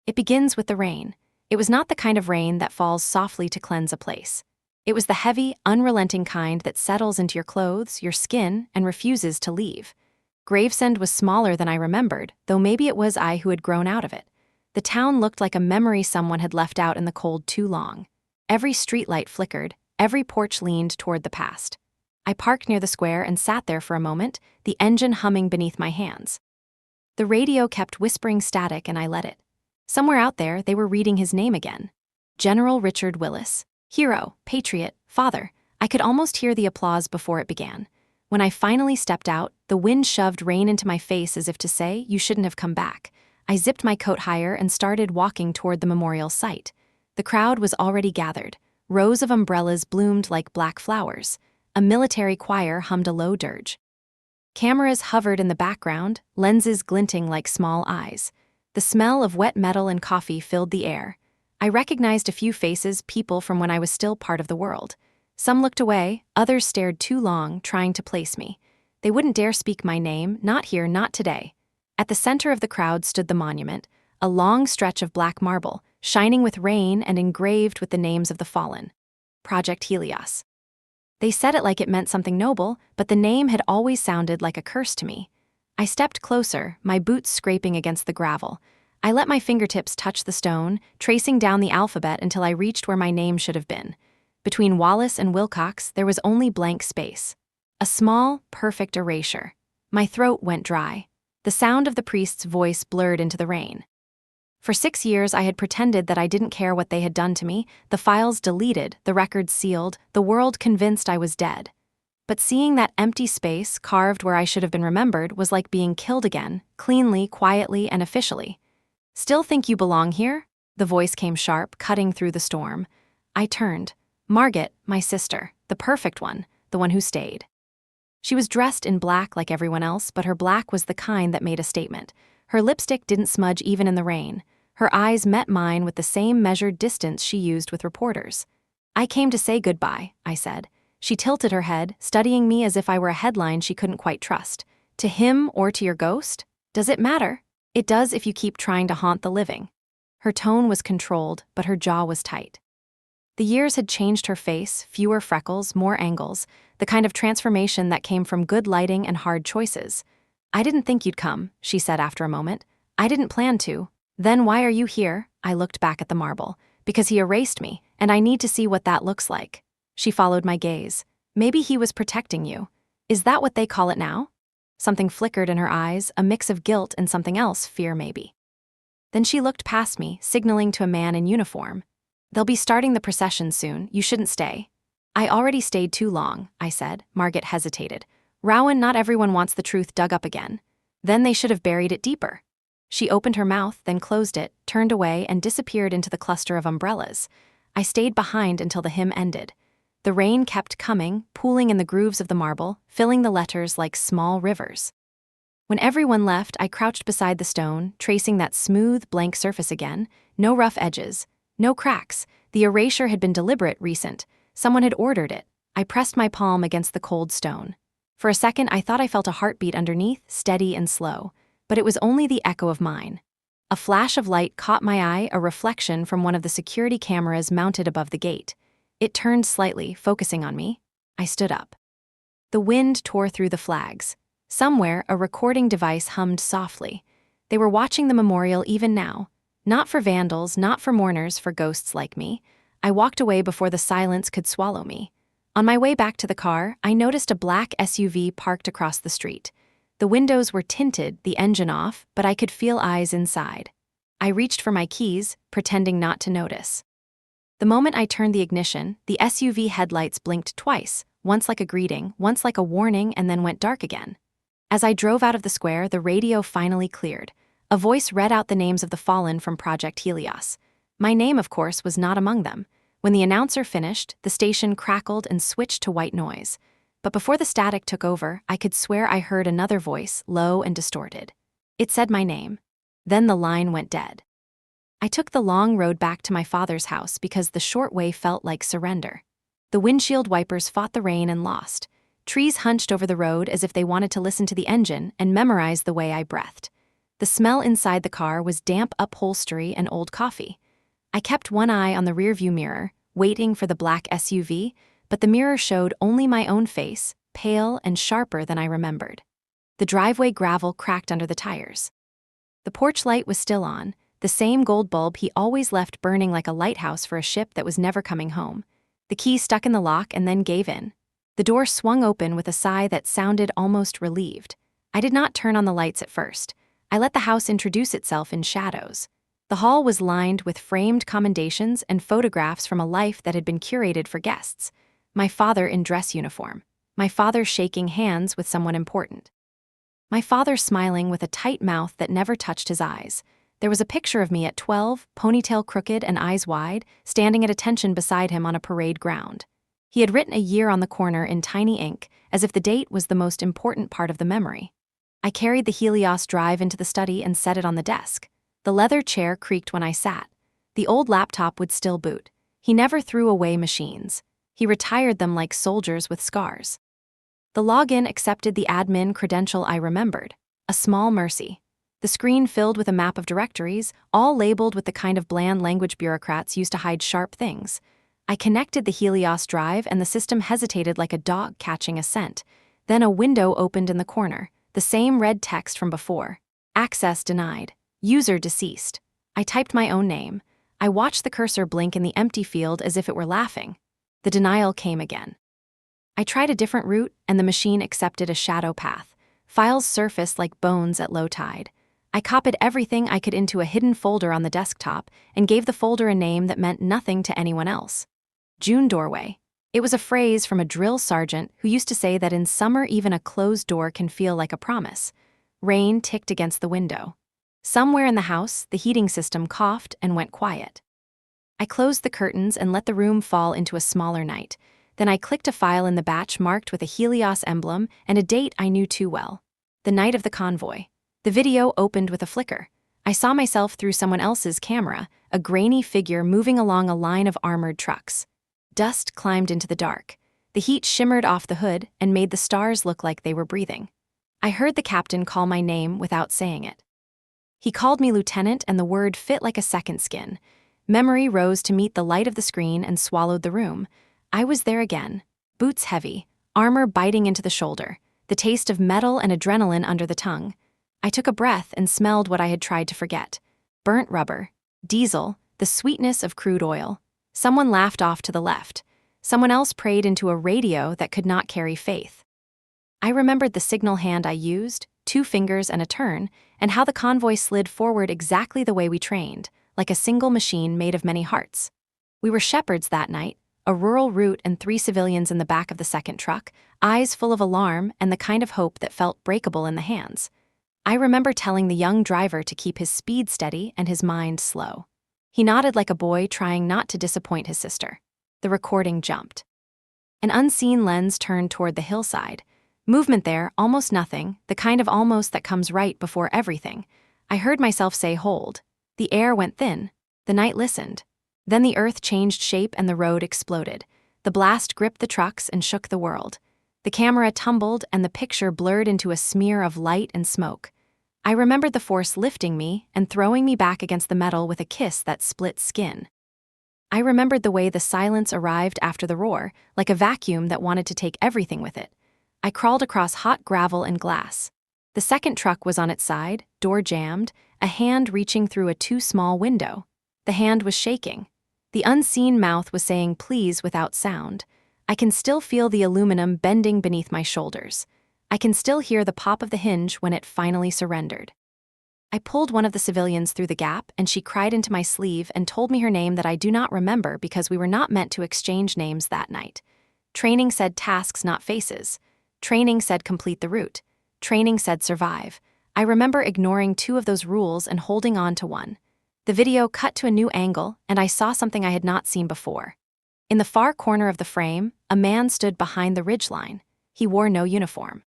It begins with the rain. It was not the kind of rain that falls softly to cleanse a place. It was the heavy, unrelenting kind that settles into your clothes, your skin, and refuses to leave. Gravesend was smaller than I remembered, though maybe it was I who had grown out of it. The town looked like a memory someone had left out in the cold too long. Every streetlight flickered, every porch leaned toward the past. I parked near the square and sat there for a moment, the engine humming beneath my hands. The radio kept whispering static and I let it. Somewhere out there, they were reading his name again. General Richard Willis. Hero, patriot, father. I could almost hear the applause before it began. When I finally stepped out, the wind shoved rain into my face as if to say, "You shouldn't have come back." I zipped my coat higher and started walking toward the memorial site. The crowd was already gathered. Rows of umbrellas bloomed like black flowers. A military choir hummed a low dirge. Cameras hovered in the background, lenses glinting like small eyes. The smell of wet metal and coffee filled the air. I recognized a few faces, people from when I was still part of the world. Some looked away, others stared too long, trying to place me. They wouldn't dare speak my name, not here, not today. At the center of the crowd stood the monument, a long stretch of black marble, shining with rain and engraved with the names of the fallen. Project Helios. They said it like it meant something noble, but the name had always sounded like a curse to me. I stepped closer, my boots scraping against the gravel. I let my fingertips touch the stone, tracing down the alphabet until I reached where my name should have been. Between Wallace and Wilcox, there was only blank space. A small, perfect erasure. My throat went dry. The sound of the priest's voice blurred into the rain. For 6 years, I had pretended that I didn't care what they had done to me, the files deleted, the records sealed, the world convinced I was dead. But seeing that empty space carved where I should have been remembered was like being killed again, cleanly, quietly, and officially. "Still think you belong here?" The voice came sharp, cutting through the storm. I turned. Margaret, my sister, the perfect one, the one who stayed. She was dressed in black like everyone else, but her black was the kind that made a statement. Her lipstick didn't smudge even in the rain. Her eyes met mine with the same measured distance she used with reporters. "I came to say goodbye," I said. She tilted her head, studying me as if I were a headline she couldn't quite trust. "To him or to your ghost? Does it matter? It does if you keep trying to haunt the living." Her tone was controlled, but her jaw was tight. The years had changed her face, fewer freckles, more angles, the kind of transformation that came from good lighting and hard choices. "I didn't think you'd come," she said after a moment. "I didn't plan to." "Then why are you here?" I looked back at the marble. "Because he erased me, and I need to see what that looks like." She followed my gaze. "Maybe he was protecting you. Is that what they call it now?" Something flickered in her eyes, a mix of guilt and something else, fear maybe. Then she looked past me, signaling to a man in uniform. "They'll be starting the procession soon. You shouldn't stay." "I already stayed too long," I said. Margaret hesitated. "Rowan, not everyone wants the truth dug up again." "Then they should have buried it deeper." She opened her mouth, then closed it, turned away, and disappeared into the cluster of umbrellas. I stayed behind until the hymn ended. The rain kept coming, pooling in the grooves of the marble, filling the letters like small rivers. When everyone left, I crouched beside the stone, tracing that smooth, blank surface again. No rough edges. No cracks. The erasure had been deliberate, recent. Someone had ordered it. I pressed my palm against the cold stone. For a second, I thought I felt a heartbeat underneath, steady and slow. But it was only the echo of mine. A flash of light caught my eye, a reflection from one of the security cameras mounted above the gate. It turned slightly, focusing on me. I stood up. The wind tore through the flags. Somewhere, a recording device hummed softly. They were watching the memorial even now. Not for vandals, not for mourners, for ghosts like me. I walked away before the silence could swallow me. On my way back to the car, I noticed a black SUV parked across the street. The windows were tinted, the engine off, but I could feel eyes inside. I reached for my keys, pretending not to notice. The moment I turned the ignition, the SUV headlights blinked twice, once like a greeting, once like a warning, and then went dark again. As I drove out of the square, the radio finally cleared. A voice read out the names of the fallen from Project Helios. My name, of course, was not among them. When the announcer finished, the station crackled and switched to white noise. But before the static took over, I could swear I heard another voice, low and distorted. It said my name. Then the line went dead. I took the long road back to my father's house because the short way felt like surrender. The windshield wipers fought the rain and lost. Trees hunched over the road as if they wanted to listen to the engine and memorize the way I breathed. The smell inside the car was damp upholstery and old coffee. I kept one eye on the rearview mirror, waiting for the black SUV, but the mirror showed only my own face, pale and sharper than I remembered. The driveway gravel cracked under the tires. The porch light was still on, the same gold bulb he always left burning like a lighthouse for a ship that was never coming home. The key stuck in the lock and then gave in. The door swung open with a sigh that sounded almost relieved. I did not turn on the lights at first. I let the house introduce itself in shadows. The hall was lined with framed commendations and photographs from a life that had been curated for guests. My father in dress uniform. My father shaking hands with someone important. My father smiling with a tight mouth that never touched his eyes. There was a picture of me at 12, ponytail crooked and eyes wide, standing at attention beside him on a parade ground. He had written a year on the corner in tiny ink, as if the date was the most important part of the memory. I carried the Helios drive into the study and set it on the desk. The leather chair creaked when I sat. The old laptop would still boot. He never threw away machines. He retired them like soldiers with scars. The login accepted the admin credential I remembered, a small mercy. The screen filled with a map of directories, all labeled with the kind of bland language bureaucrats use to hide sharp things. I connected the Helios drive and the system hesitated like a dog catching a scent. Then a window opened in the corner, the same red text from before. Access denied. User deceased. I typed my own name. I watched the cursor blink in the empty field as if it were laughing. The denial came again. I tried a different route, and the machine accepted a shadow path. Files surfaced like bones at low tide. I copied everything I could into a hidden folder on the desktop and gave the folder a name that meant nothing to anyone else. June doorway. It was a phrase from a drill sergeant who used to say that in summer even a closed door can feel like a promise. Rain ticked against the window. Somewhere in the house, the heating system coughed and went quiet. I closed the curtains and let the room fall into a smaller night. Then I clicked a file in the batch marked with a Helios emblem and a date I knew too well. The night of the convoy. The video opened with a flicker. I saw myself through someone else's camera, a grainy figure moving along a line of armored trucks. Dust climbed into the dark. The heat shimmered off the hood and made the stars look like they were breathing. I heard the captain call my name without saying it. He called me lieutenant, and the word fit like a second skin. Memory rose to meet the light of the screen and swallowed the room. I was there again. Boots heavy, armor biting into the shoulder, the taste of metal and adrenaline under the tongue. I took a breath and smelled what I had tried to forget. Burnt rubber, diesel, the sweetness of crude oil. Someone laughed off to the left. Someone else prayed into a radio that could not carry faith. I remembered the signal hand I used, 2 fingers and a turn, and how the convoy slid forward exactly the way we trained, like a single machine made of many hearts. We were shepherds that night, a rural route and 3 civilians in the back of the second truck, eyes full of alarm and the kind of hope that felt breakable in the hands. I remember telling the young driver to keep his speed steady and his mind slow. He nodded like a boy trying not to disappoint his sister. The recording jumped. An unseen lens turned toward the hillside. Movement there, almost nothing, the kind of almost that comes right before everything. I heard myself say hold. The air went thin. The night listened. Then the earth changed shape and the road exploded. The blast gripped the trucks and shook the world. The camera tumbled and the picture blurred into a smear of light and smoke. I remembered the force lifting me and throwing me back against the metal with a kiss that split skin. I remembered the way the silence arrived after the roar, like a vacuum that wanted to take everything with it. I crawled across hot gravel and glass. The second truck was on its side, door jammed, a hand reaching through a too small window. The hand was shaking. The unseen mouth was saying please without sound. I can still feel the aluminum bending beneath my shoulders. I can still hear the pop of the hinge when it finally surrendered. I pulled one of the civilians through the gap, and she cried into my sleeve and told me her name that I do not remember because we were not meant to exchange names that night. Training said tasks, not faces. Training said complete the route. Training said survive. I remember ignoring 2 of those rules and holding on to one. The video cut to a new angle, and I saw something I had not seen before. In the far corner of the frame, a man stood behind the ridgeline. He wore no uniform.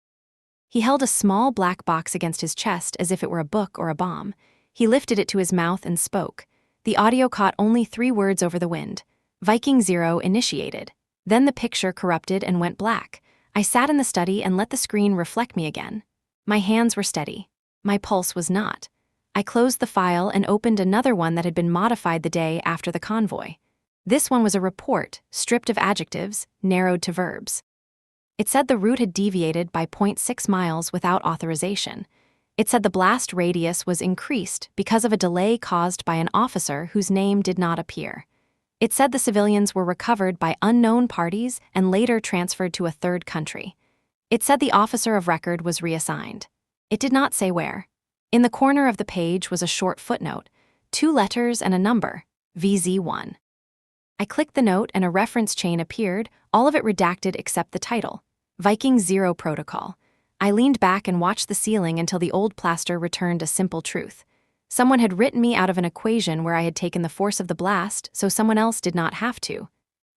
He held a small black box against his chest as if it were a book or a bomb. He lifted it to his mouth and spoke. The audio caught only 3 words over the wind. Viking 0 initiated. Then the picture corrupted and went black. I sat in the study and let the screen reflect me again. My hands were steady. My pulse was not. I closed the file and opened another one that had been modified the day after the convoy. This one was a report, stripped of adjectives, narrowed to verbs. It said the route had deviated by 0.6 miles without authorization. It said the blast radius was increased because of a delay caused by an officer whose name did not appear. It said the civilians were recovered by unknown parties and later transferred to a third country. It said the officer of record was reassigned. It did not say where. In the corner of the page was a short footnote, 2 letters and a number, VZ1. I clicked the note and a reference chain appeared, all of it redacted except the title, Viking Zero Protocol. I leaned back and watched the ceiling until the old plaster returned a simple truth. Someone had written me out of an equation where I had taken the force of the blast so someone else did not have to.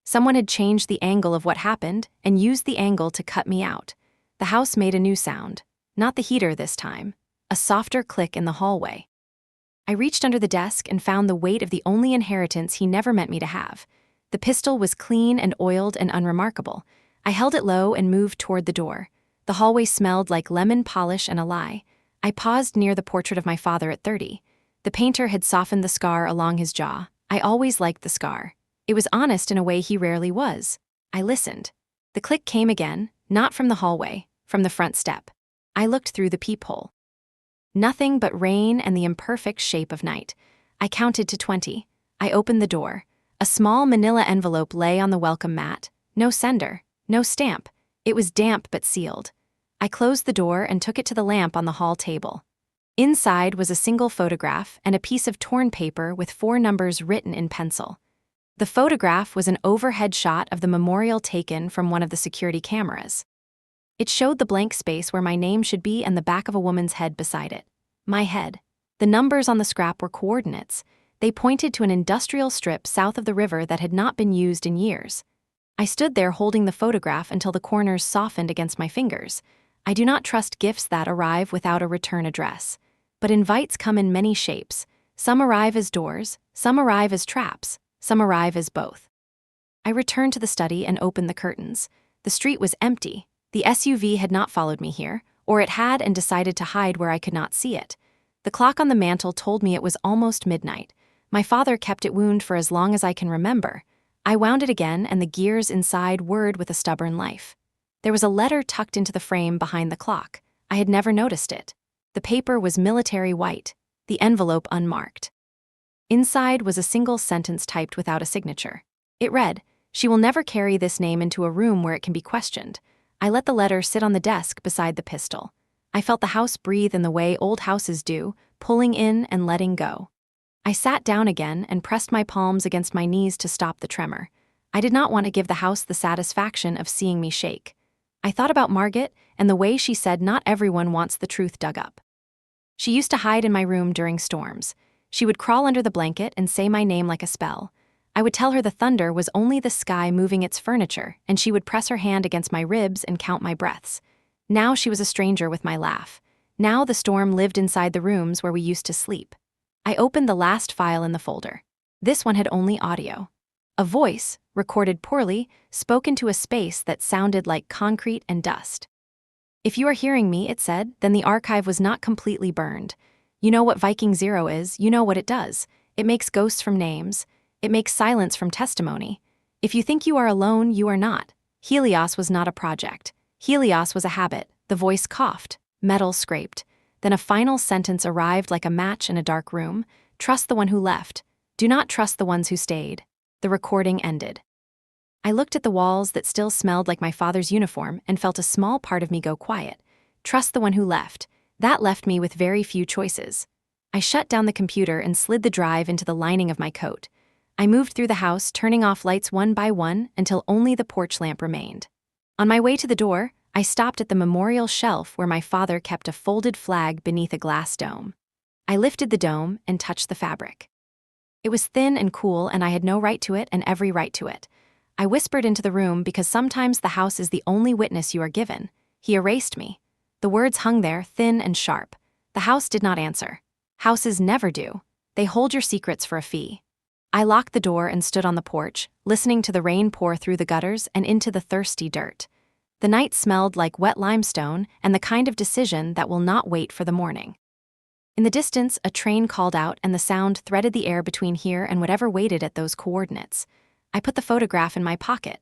Someone had changed the angle of what happened and used the angle to cut me out. The house made a new sound. Not the heater this time. A softer click in the hallway. I reached under the desk and found the weight of the only inheritance he never meant me to have. The pistol was clean and oiled and unremarkable. I held it low and moved toward the door. The hallway smelled like lemon polish and a lie. I paused near the portrait of my father at 30. The painter had softened the scar along his jaw. I always liked the scar. It was honest in a way he rarely was. I listened. The click came again, not from the hallway, from the front step. I looked through the peephole. Nothing but rain and the imperfect shape of night. I counted to 20. I opened the door. A small manila envelope lay on the welcome mat. No sender, no stamp. It was damp but sealed. I closed the door and took it to the lamp on the hall table. Inside was a single photograph and a piece of torn paper with 4 numbers written in pencil. The photograph was an overhead shot of the memorial taken from one of the security cameras. It showed the blank space where my name should be and the back of a woman's head beside it. My head. The numbers on the scrap were coordinates. They pointed to an industrial strip south of the river that had not been used in years. I stood there holding the photograph until the corners softened against my fingers. I do not trust gifts that arrive without a return address. But invites come in many shapes. Some arrive as doors, some arrive as traps, some arrive as both. I returned to the study and opened the curtains. The street was empty. The SUV had not followed me here, or it had and decided to hide where I could not see it. The clock on the mantel told me it was almost midnight. My father kept it wound for as long as I can remember. I wound it again and the gears inside whirred with a stubborn life. There was a letter tucked into the frame behind the clock. I had never noticed it. The paper was military white, the envelope unmarked. Inside was a single sentence typed without a signature. It read, "She will never carry this name into a room where it can be questioned." I let the letter sit on the desk beside the pistol. I felt the house breathe in the way old houses do, pulling in and letting go. I sat down again and pressed my palms against my knees to stop the tremor. I did not want to give the house the satisfaction of seeing me shake. I thought about Margaret and the way she said not everyone wants the truth dug up. She used to hide in my room during storms. She would crawl under the blanket and say my name like a spell. I would tell her the thunder was only the sky moving its furniture, and she would press her hand against my ribs and count my breaths. Now she was a stranger with my laugh. Now the storm lived inside the rooms where we used to sleep. I opened the last file in the folder. This one had only audio. A voice, recorded poorly, spoke into a space that sounded like concrete and dust. "If you are hearing me," it said, "then the archive was not completely burned. You know what Viking Zero is, you know what it does. It makes ghosts from names. It makes silence from testimony. If you think you are alone, you are not. Helios was not a project. Helios was a habit." The voice coughed. Metal scraped. Then a final sentence arrived like a match in a dark room. "Trust the one who left. Do not trust the ones who stayed." The recording ended. I looked at the walls that still smelled like my father's uniform and felt a small part of me go quiet. Trust the one who left. That left me with very few choices. I shut down the computer and slid the drive into the lining of my coat. I moved through the house, turning off lights one by one until only the porch lamp remained. On my way to the door, I stopped at the memorial shelf where my father kept a folded flag beneath a glass dome. I lifted the dome and touched the fabric. It was thin and cool, and I had no right to it and every right to it. I whispered into the room because sometimes the house is the only witness you are given. He erased me. The words hung there, thin and sharp. The house did not answer. Houses never do. They hold your secrets for a fee. I locked the door and stood on the porch, listening to the rain pour through the gutters and into the thirsty dirt. The night smelled like wet limestone and the kind of decision that will not wait for the morning. In the distance, a train called out and the sound threaded the air between here and whatever waited at those coordinates. I put the photograph in my pocket.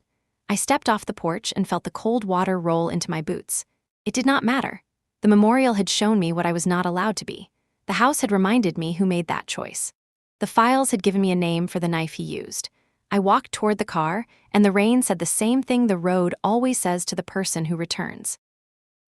I stepped off the porch and felt the cold water roll into my boots. It did not matter. The memorial had shown me what I was not allowed to be. The house had reminded me who made that choice. The files had given me a name for the knife he used. I walked toward the car, and the rain said the same thing the road always says to the person who returns.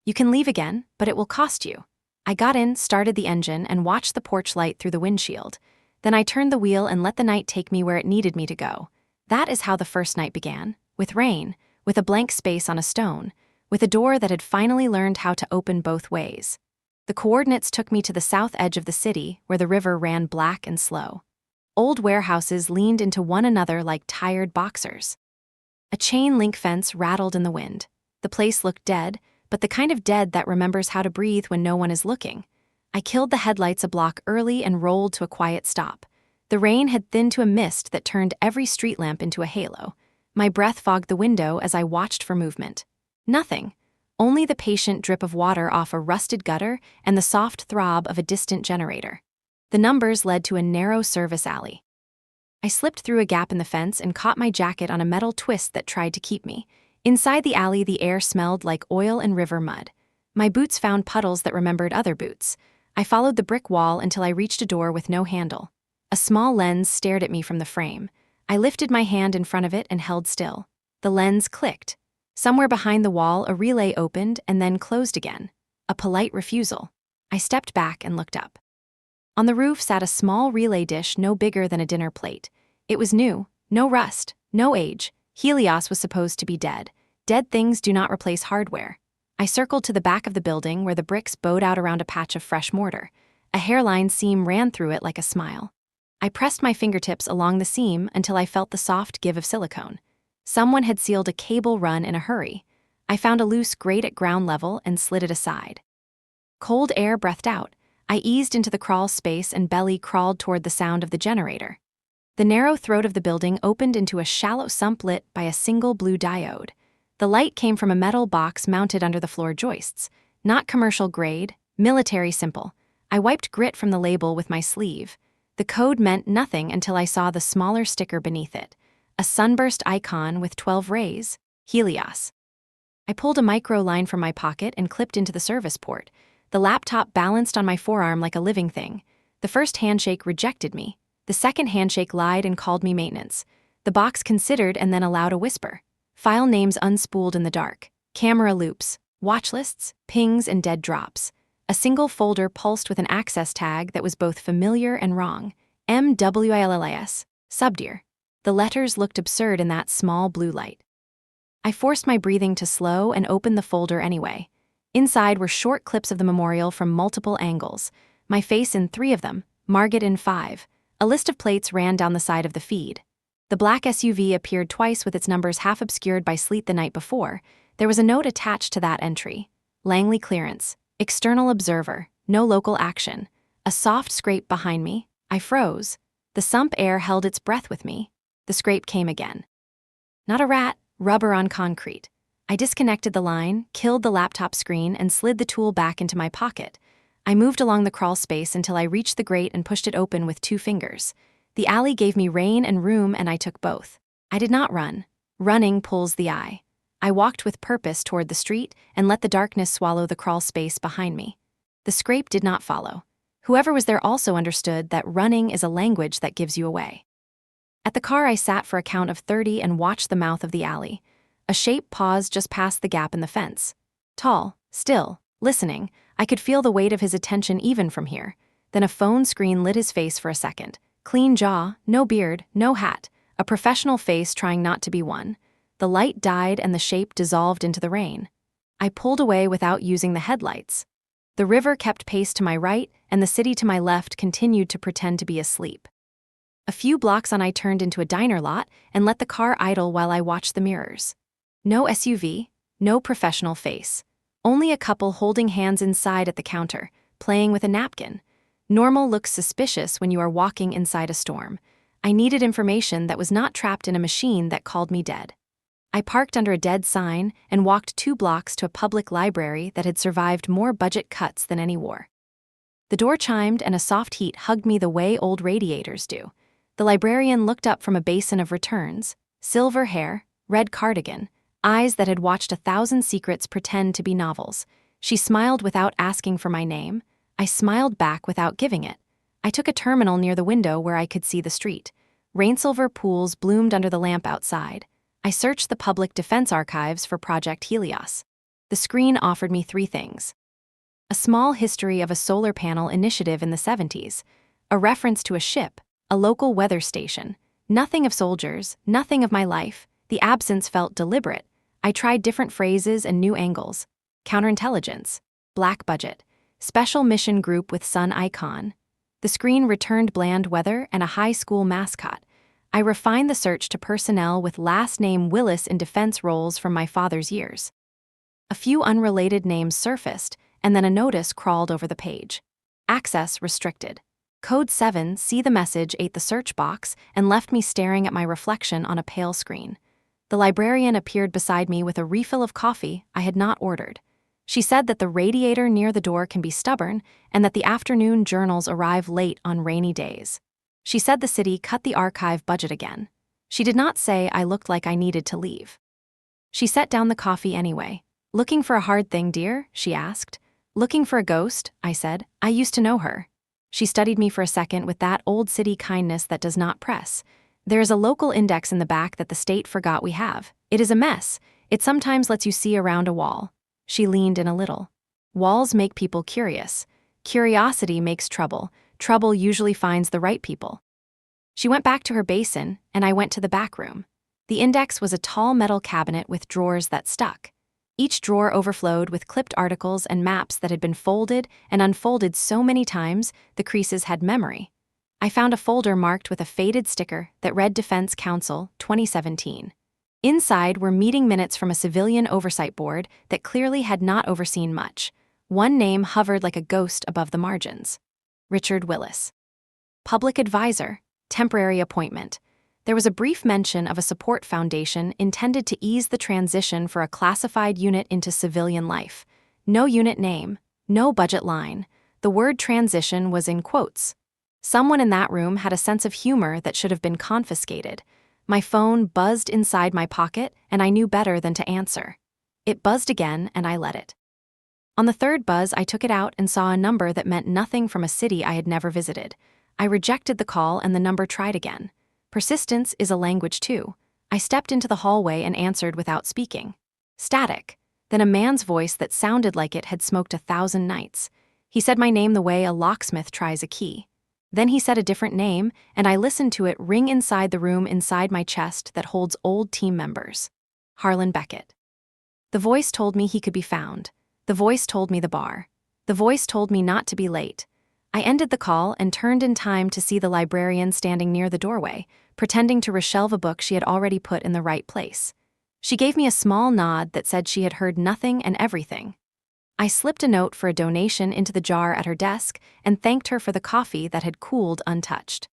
You can leave again, but it will cost you. I got in, started the engine, and watched the porch light through the windshield. Then I turned the wheel and let the night take me where it needed me to go. That is how the first night began, with rain, with a blank space on a stone, with a door that had finally learned how to open both ways. The coordinates took me to the south edge of the city, where the river ran black and slow. Old warehouses leaned into one another like tired boxers. A chain link fence rattled in the wind. The place looked dead, but the kind of dead that remembers how to breathe when no one is looking. I killed the headlights a block early and rolled to a quiet stop. The rain had thinned to a mist that turned every street lamp into a halo. My breath fogged the window as I watched for movement. Nothing. Only the patient drip of water off a rusted gutter and the soft throb of a distant generator. The numbers led to a narrow service alley. I slipped through a gap in the fence and caught my jacket on a metal twist that tried to keep me. Inside the alley, the air smelled like oil and river mud. My boots found puddles that remembered other boots. I followed the brick wall until I reached a door with no handle. A small lens stared at me from the frame. I lifted my hand in front of it and held still. The lens clicked. Somewhere behind the wall, a relay opened and then closed again. A polite refusal. I stepped back and looked up. On the roof sat a small relay dish no bigger than a dinner plate. It was new, no rust, no age. Helios was supposed to be dead. Dead things do not replace hardware. I circled to the back of the building where the bricks bowed out around a patch of fresh mortar. A hairline seam ran through it like a smile. I pressed my fingertips along the seam until I felt the soft give of silicone. Someone had sealed a cable run in a hurry. I found a loose grate at ground level and slid it aside. Cold air breathed out. I eased into the crawl space and belly crawled toward the sound of the generator. The narrow throat of the building opened into a shallow sump lit by a single blue diode. The light came from a metal box mounted under the floor joists. Not commercial grade, military simple. I wiped grit from the label with my sleeve. The code meant nothing until I saw the smaller sticker beneath it. A sunburst icon with 12 rays, Helios. I pulled a micro line from my pocket and clipped into the service port. The laptop balanced on my forearm like a living thing. The first handshake rejected me. The second handshake lied and called me maintenance. The box considered and then allowed a whisper. File names unspooled in the dark. Camera loops, watch lists, pings, and dead drops. A single folder pulsed with an access tag that was both familiar and wrong. MWILLIS, subdear. The letters looked absurd in that small blue light. I forced my breathing to slow and opened the folder anyway. Inside were short clips of the memorial from multiple angles. My face in 3 of them, Margaret in 5. A list of plates ran down the side of the feed. The black SUV appeared twice with its numbers half obscured by sleet the night before. There was a note attached to that entry. Langley clearance. External observer. No local action. A soft scrape behind me. I froze. The sump air held its breath with me. The scrape came again. Not a rat, rubber on concrete. I disconnected the line, killed the laptop screen, and slid the tool back into my pocket. I moved along the crawl space until I reached the grate and pushed it open with 2 fingers. The alley gave me rain and room, and I took both. I did not run. Running pulls the eye. I walked with purpose toward the street and let the darkness swallow the crawl space behind me. The scrape did not follow. Whoever was there also understood that running is a language that gives you away. At the car, I sat for a count of 30 and watched the mouth of the alley. A shape paused just past the gap in the fence. Tall, still, listening, I could feel the weight of his attention even from here. Then a phone screen lit his face for a second. Clean jaw, no beard, no hat. A professional face trying not to be one. The light died and the shape dissolved into the rain. I pulled away without using the headlights. The river kept pace to my right, and the city to my left continued to pretend to be asleep. A few blocks on, I turned into a diner lot and let the car idle while I watched the mirrors. No SUV, no professional face. Only a couple holding hands inside at the counter, playing with a napkin. Normal looks suspicious when you are walking inside a storm. I needed information that was not trapped in a machine that called me dead. I parked under a dead sign and walked 2 blocks to a public library that had survived more budget cuts than any war. The door chimed and a soft heat hugged me the way old radiators do. The librarian looked up from a basin of returns, silver hair, red cardigan, eyes that had watched 1,000 secrets pretend to be novels. She smiled without asking for my name. I smiled back without giving it. I took a terminal near the window where I could see the street. Rainsilver pools bloomed under the lamp outside. I searched the public defense archives for Project Helios. The screen offered me 3 things. A small history of a solar panel initiative in the 70s, a reference to a ship, a local weather station. Nothing of soldiers, nothing of my life. The absence felt deliberate. I tried different phrases and new angles. Counterintelligence, black budget, special mission group with sun icon. The screen returned bland weather and a high school mascot. I refined the search to personnel with last name Willis in defense roles from my father's years. A few unrelated names surfaced, and then a notice crawled over the page. Access restricted. Code 7, see the message, ate the search box and left me staring at my reflection on a pale screen. The librarian appeared beside me with a refill of coffee I had not ordered. She said that the radiator near the door can be stubborn and that the afternoon journals arrive late on rainy days. She said the city cut the archive budget again. She did not say I looked like I needed to leave. She set down the coffee anyway. Looking for a hard thing, dear? She asked. Looking for a ghost, I said. I used to know her. She studied me for a second with that old city kindness that does not press. There is a local index in the back that the state forgot we have. It is a mess. It sometimes lets you see around a wall. She leaned in a little. Walls make people curious. Curiosity makes trouble. Trouble usually finds the right people. She went back to her basin, and I went to the back room. The index was a tall metal cabinet with drawers that stuck. Each drawer overflowed with clipped articles and maps that had been folded and unfolded so many times the creases had memory. I found a folder marked with a faded sticker that read Defense Council 2017. Inside were meeting minutes from a civilian oversight board that clearly had not overseen much. One name hovered like a ghost above the margins. Richard Willis. Public advisor, temporary appointment. There was a brief mention of a support foundation intended to ease the transition for a classified unit into civilian life. No unit name, no budget line. The word transition was in quotes. Someone in that room had a sense of humor that should have been confiscated. My phone buzzed inside my pocket, and I knew better than to answer. It buzzed again, and I let it. On the third buzz, I took it out and saw a number that meant nothing from a city I had never visited. I rejected the call, and the number tried again. Persistence is a language too. I stepped into the hallway and answered without speaking. Static. Then a man's voice that sounded like it had smoked 1,000 nights. He said my name the way a locksmith tries a key. Then he said a different name, and I listened to it ring inside the room inside my chest that holds old team members. Harlan Beckett. The voice told me he could be found. The voice told me the bar. The voice told me not to be late. I ended the call and turned in time to see the librarian standing near the doorway, pretending to reshelve a book she had already put in the right place. She gave me a small nod that said she had heard nothing and everything. I slipped a note for a donation into the jar at her desk and thanked her for the coffee that had cooled untouched.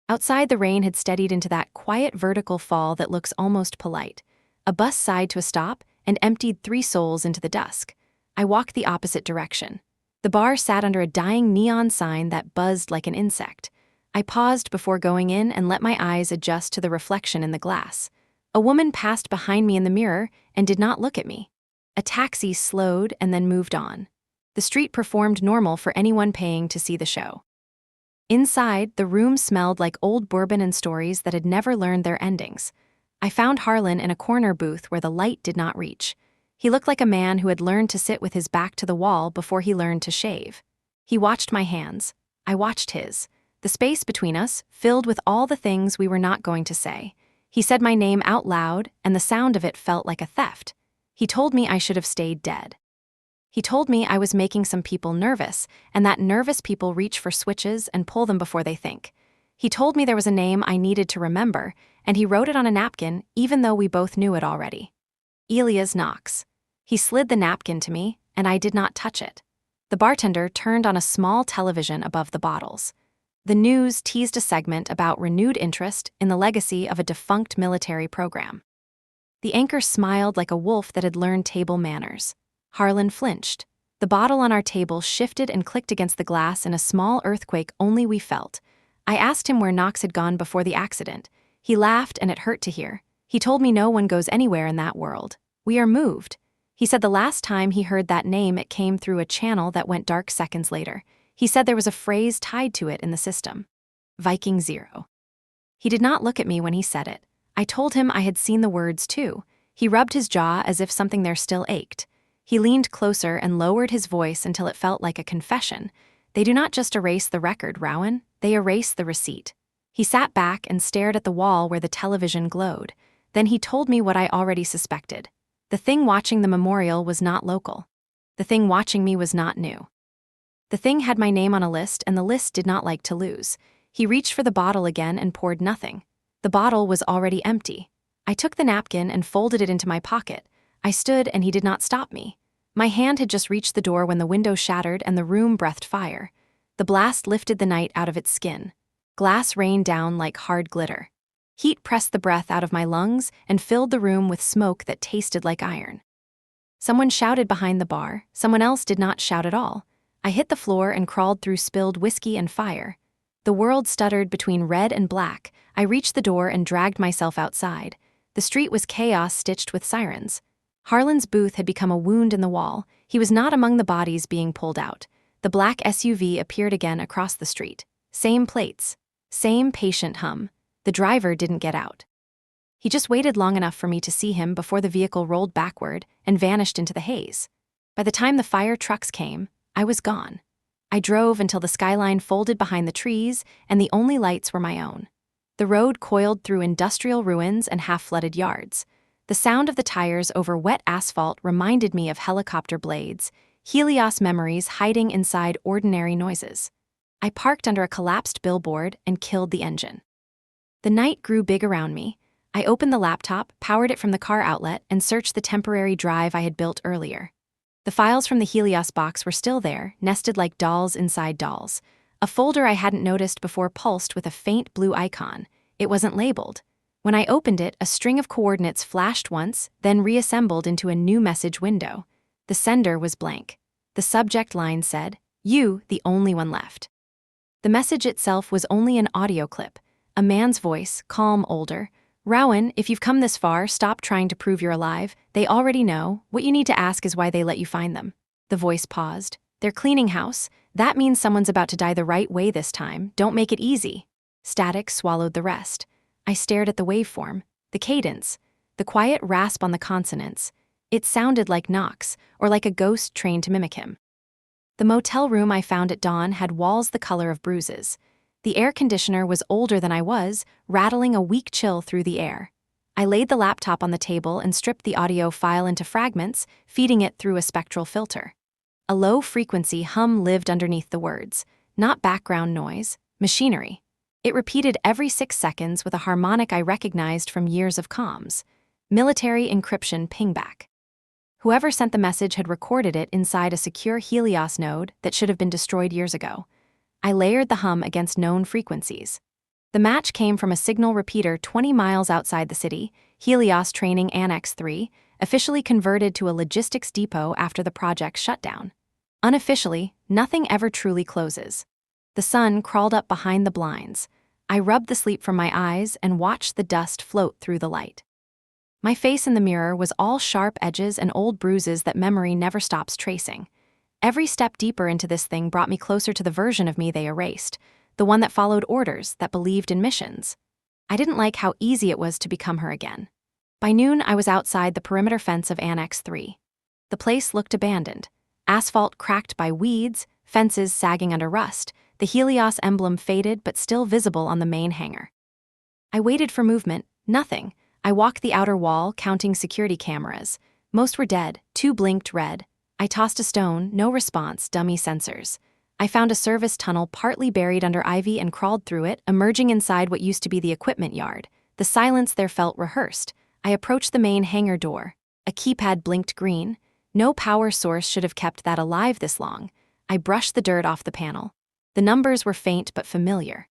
Outside, the rain had steadied into that quiet vertical fall that looks almost polite. A bus sighed to a stop and emptied 3 souls into the dusk. I walked the opposite direction. The bar sat under a dying neon sign that buzzed like an insect. I paused before going in and let my eyes adjust to the reflection in the glass. A woman passed behind me in the mirror and did not look at me. A taxi slowed and then moved on. The street performed normal for anyone paying to see the show. Inside, the room smelled like old bourbon and stories that had never learned their endings. I found Harlan in a corner booth where the light did not reach. He looked like a man who had learned to sit with his back to the wall before he learned to shave. He watched my hands. I watched his. The space between us filled with all the things we were not going to say. He said my name out loud, and the sound of it felt like a theft. He told me I should have stayed dead. He told me I was making some people nervous, and that nervous people reach for switches and pull them before they think. He told me there was a name I needed to remember, and he wrote it on a napkin even though we both knew it already. Elias Knox. He slid the napkin to me, and I did not touch it. The bartender turned on a small television above the bottles. The news teased a segment about renewed interest in the legacy of a defunct military program. The anchor smiled like a wolf that had learned table manners. Harlan flinched. The bottle on our table shifted and clicked against the glass in a small earthquake only we felt. I asked him where Knox had gone before the accident. He laughed and it hurt to hear. He told me no one goes anywhere in that world. We are moved. He said the last time he heard that name it came through a channel that went dark seconds later. He said there was a phrase tied to it in the system. Viking Zero. He did not look at me when he said it. I told him I had seen the words too. He rubbed his jaw as if something there still ached. He leaned closer and lowered his voice until it felt like a confession. They do not just erase the record, Rowan. They erase the receipt. He sat back and stared at the wall where the television glowed. Then he told me what I already suspected. The thing watching the memorial was not local. The thing watching me was not new. The thing had my name on a list, and the list did not like to lose. He reached for the bottle again and poured nothing. The bottle was already empty. I took the napkin and folded it into my pocket. I stood and he did not stop me. My hand had just reached the door when the window shattered and the room breathed fire. The blast lifted the night out of its skin. Glass rained down like hard glitter. Heat pressed the breath out of my lungs and filled the room with smoke that tasted like iron. Someone shouted behind the bar. Someone else did not shout at all. I hit the floor and crawled through spilled whiskey and fire. The world stuttered between red and black. I reached the door and dragged myself outside. The street was chaos stitched with sirens. Harlan's booth had become a wound in the wall. He was not among the bodies being pulled out. The black SUV appeared again across the street. Same plates. Same patient hum. The driver didn't get out. He just waited long enough for me to see him before the vehicle rolled backward and vanished into the haze. By the time the fire trucks came, I was gone. I drove until the skyline folded behind the trees and the only lights were my own. The road coiled through industrial ruins and half-flooded yards. The sound of the tires over wet asphalt reminded me of helicopter blades, Helios memories hiding inside ordinary noises. I parked under a collapsed billboard and killed the engine. The night grew big around me. I opened the laptop, powered it from the car outlet, and searched the temporary drive I had built earlier. The files from the Helios box were still there, nested like dolls inside dolls. A folder I hadn't noticed before pulsed with a faint blue icon. It wasn't labeled. When I opened it, a string of coordinates flashed once, then reassembled into a new message window. The sender was blank. The subject line said, "You, the only one left." The message itself was only an audio clip. A man's voice, calm, older. "Rowan, if you've come this far, stop trying to prove you're alive. They already know. What you need to ask is why they let you find them." The voice paused. "They're cleaning house. That means someone's about to die the right way this time. Don't make it easy." Static swallowed the rest. I stared at the waveform, the cadence, the quiet rasp on the consonants. It sounded like Knox, or like a ghost trained to mimic him. The motel room I found at dawn had walls the color of bruises. The air conditioner was older than I was, rattling a weak chill through the air. I laid the laptop on the table and stripped the audio file into fragments, feeding it through a spectral filter. A low-frequency hum lived underneath the words, not background noise, machinery. It repeated every 6 seconds with a harmonic I recognized from years of comms. Military encryption pingback. Whoever sent the message had recorded it inside a secure Helios node that should have been destroyed years ago. I layered the hum against known frequencies. The match came from a signal repeater 20 miles outside the city, Helios Training Annex 3, officially converted to a logistics depot after the project shut down. Unofficially, nothing ever truly closes. The sun crawled up behind the blinds. I rubbed the sleep from my eyes and watched the dust float through the light. My face in the mirror was all sharp edges and old bruises that memory never stops tracing. Every step deeper into this thing brought me closer to the version of me they erased, the one that followed orders, that believed in missions. I didn't like how easy it was to become her again. By noon, I was outside the perimeter fence of Annex 3. The place looked abandoned. Asphalt cracked by weeds, fences sagging under rust, the Helios emblem faded but still visible on the main hangar. I waited for movement, nothing. I walked the outer wall, counting security cameras. Most were dead, 2 blinked red. I tossed a stone, no response, dummy sensors. I found a service tunnel partly buried under ivy and crawled through it, emerging inside what used to be the equipment yard. The silence there felt rehearsed. I approached the main hangar door. A keypad blinked green. No power source should have kept that alive this long. I brushed the dirt off the panel. The numbers were faint but familiar.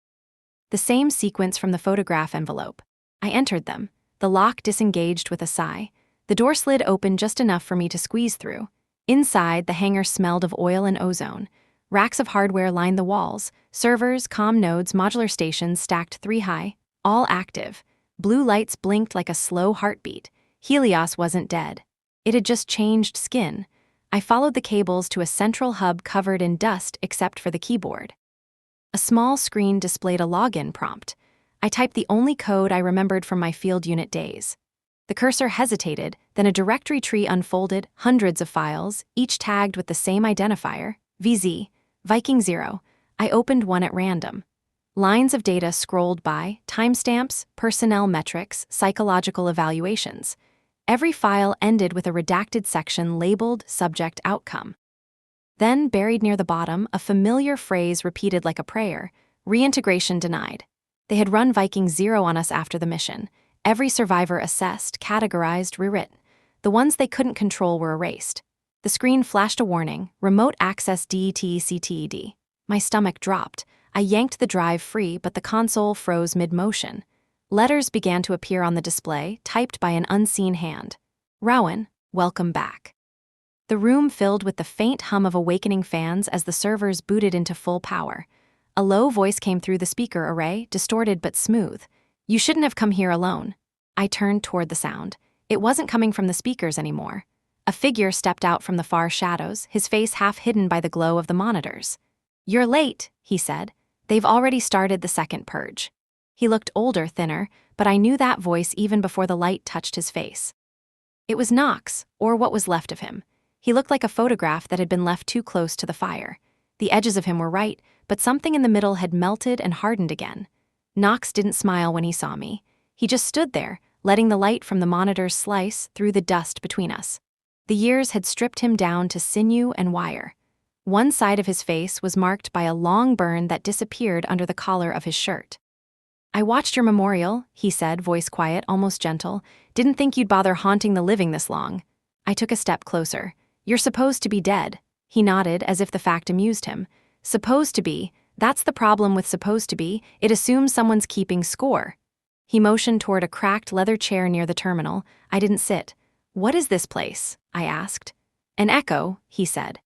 The same sequence from the photograph envelope. I entered them. The lock disengaged with a sigh. The door slid open just enough for me to squeeze through. Inside, the hangar smelled of oil and ozone. Racks of hardware lined the walls, servers, comm nodes, modular stations stacked 3 high, all active. Blue lights blinked like a slow heartbeat. Helios wasn't dead. It had just changed skin. I followed the cables to a central hub covered in dust except for the keyboard. A small screen displayed a login prompt. I typed the only code I remembered from my field unit days. The cursor hesitated, then a directory tree unfolded, hundreds of files, each tagged with the same identifier, VZ, Viking 0. I opened one at random. Lines of data scrolled by, timestamps, personnel metrics, psychological evaluations. Every file ended with a redacted section labeled Subject Outcome. Then, buried near the bottom, a familiar phrase repeated like a prayer: reintegration denied. They had run Viking 0 on us after the mission. Every survivor assessed, categorized, rewritten. The ones they couldn't control were erased. The screen flashed a warning: remote access DETCTED. My stomach dropped. I yanked the drive free, but the console froze mid-motion. Letters began to appear on the display, typed by an unseen hand. Rowan, welcome back. The room filled with the faint hum of awakening fans as the servers booted into full power. A low voice came through the speaker array, distorted but smooth. You shouldn't have come here alone. I turned toward the sound. It wasn't coming from the speakers anymore. A figure stepped out from the far shadows, his face half hidden by the glow of the monitors. You're late, he said. They've already started the second purge. He looked older, thinner, but I knew that voice even before the light touched his face. It was Knox, or what was left of him. He looked like a photograph that had been left too close to the fire. The edges of him were right, but something in the middle had melted and hardened again. Knox didn't smile when he saw me. He just stood there, letting the light from the monitors slice through the dust between us. The years had stripped him down to sinew and wire. One side of his face was marked by a long burn that disappeared under the collar of his shirt. I watched your memorial, he said, voice quiet, almost gentle. Didn't think you'd bother haunting the living this long. I took a step closer. You're supposed to be dead. He nodded, as if the fact amused him. Supposed to be. That's the problem with supposed to be. It assumes someone's keeping score. He motioned toward a cracked leather chair near the terminal. I didn't sit. What is this place? I asked. An echo, he said.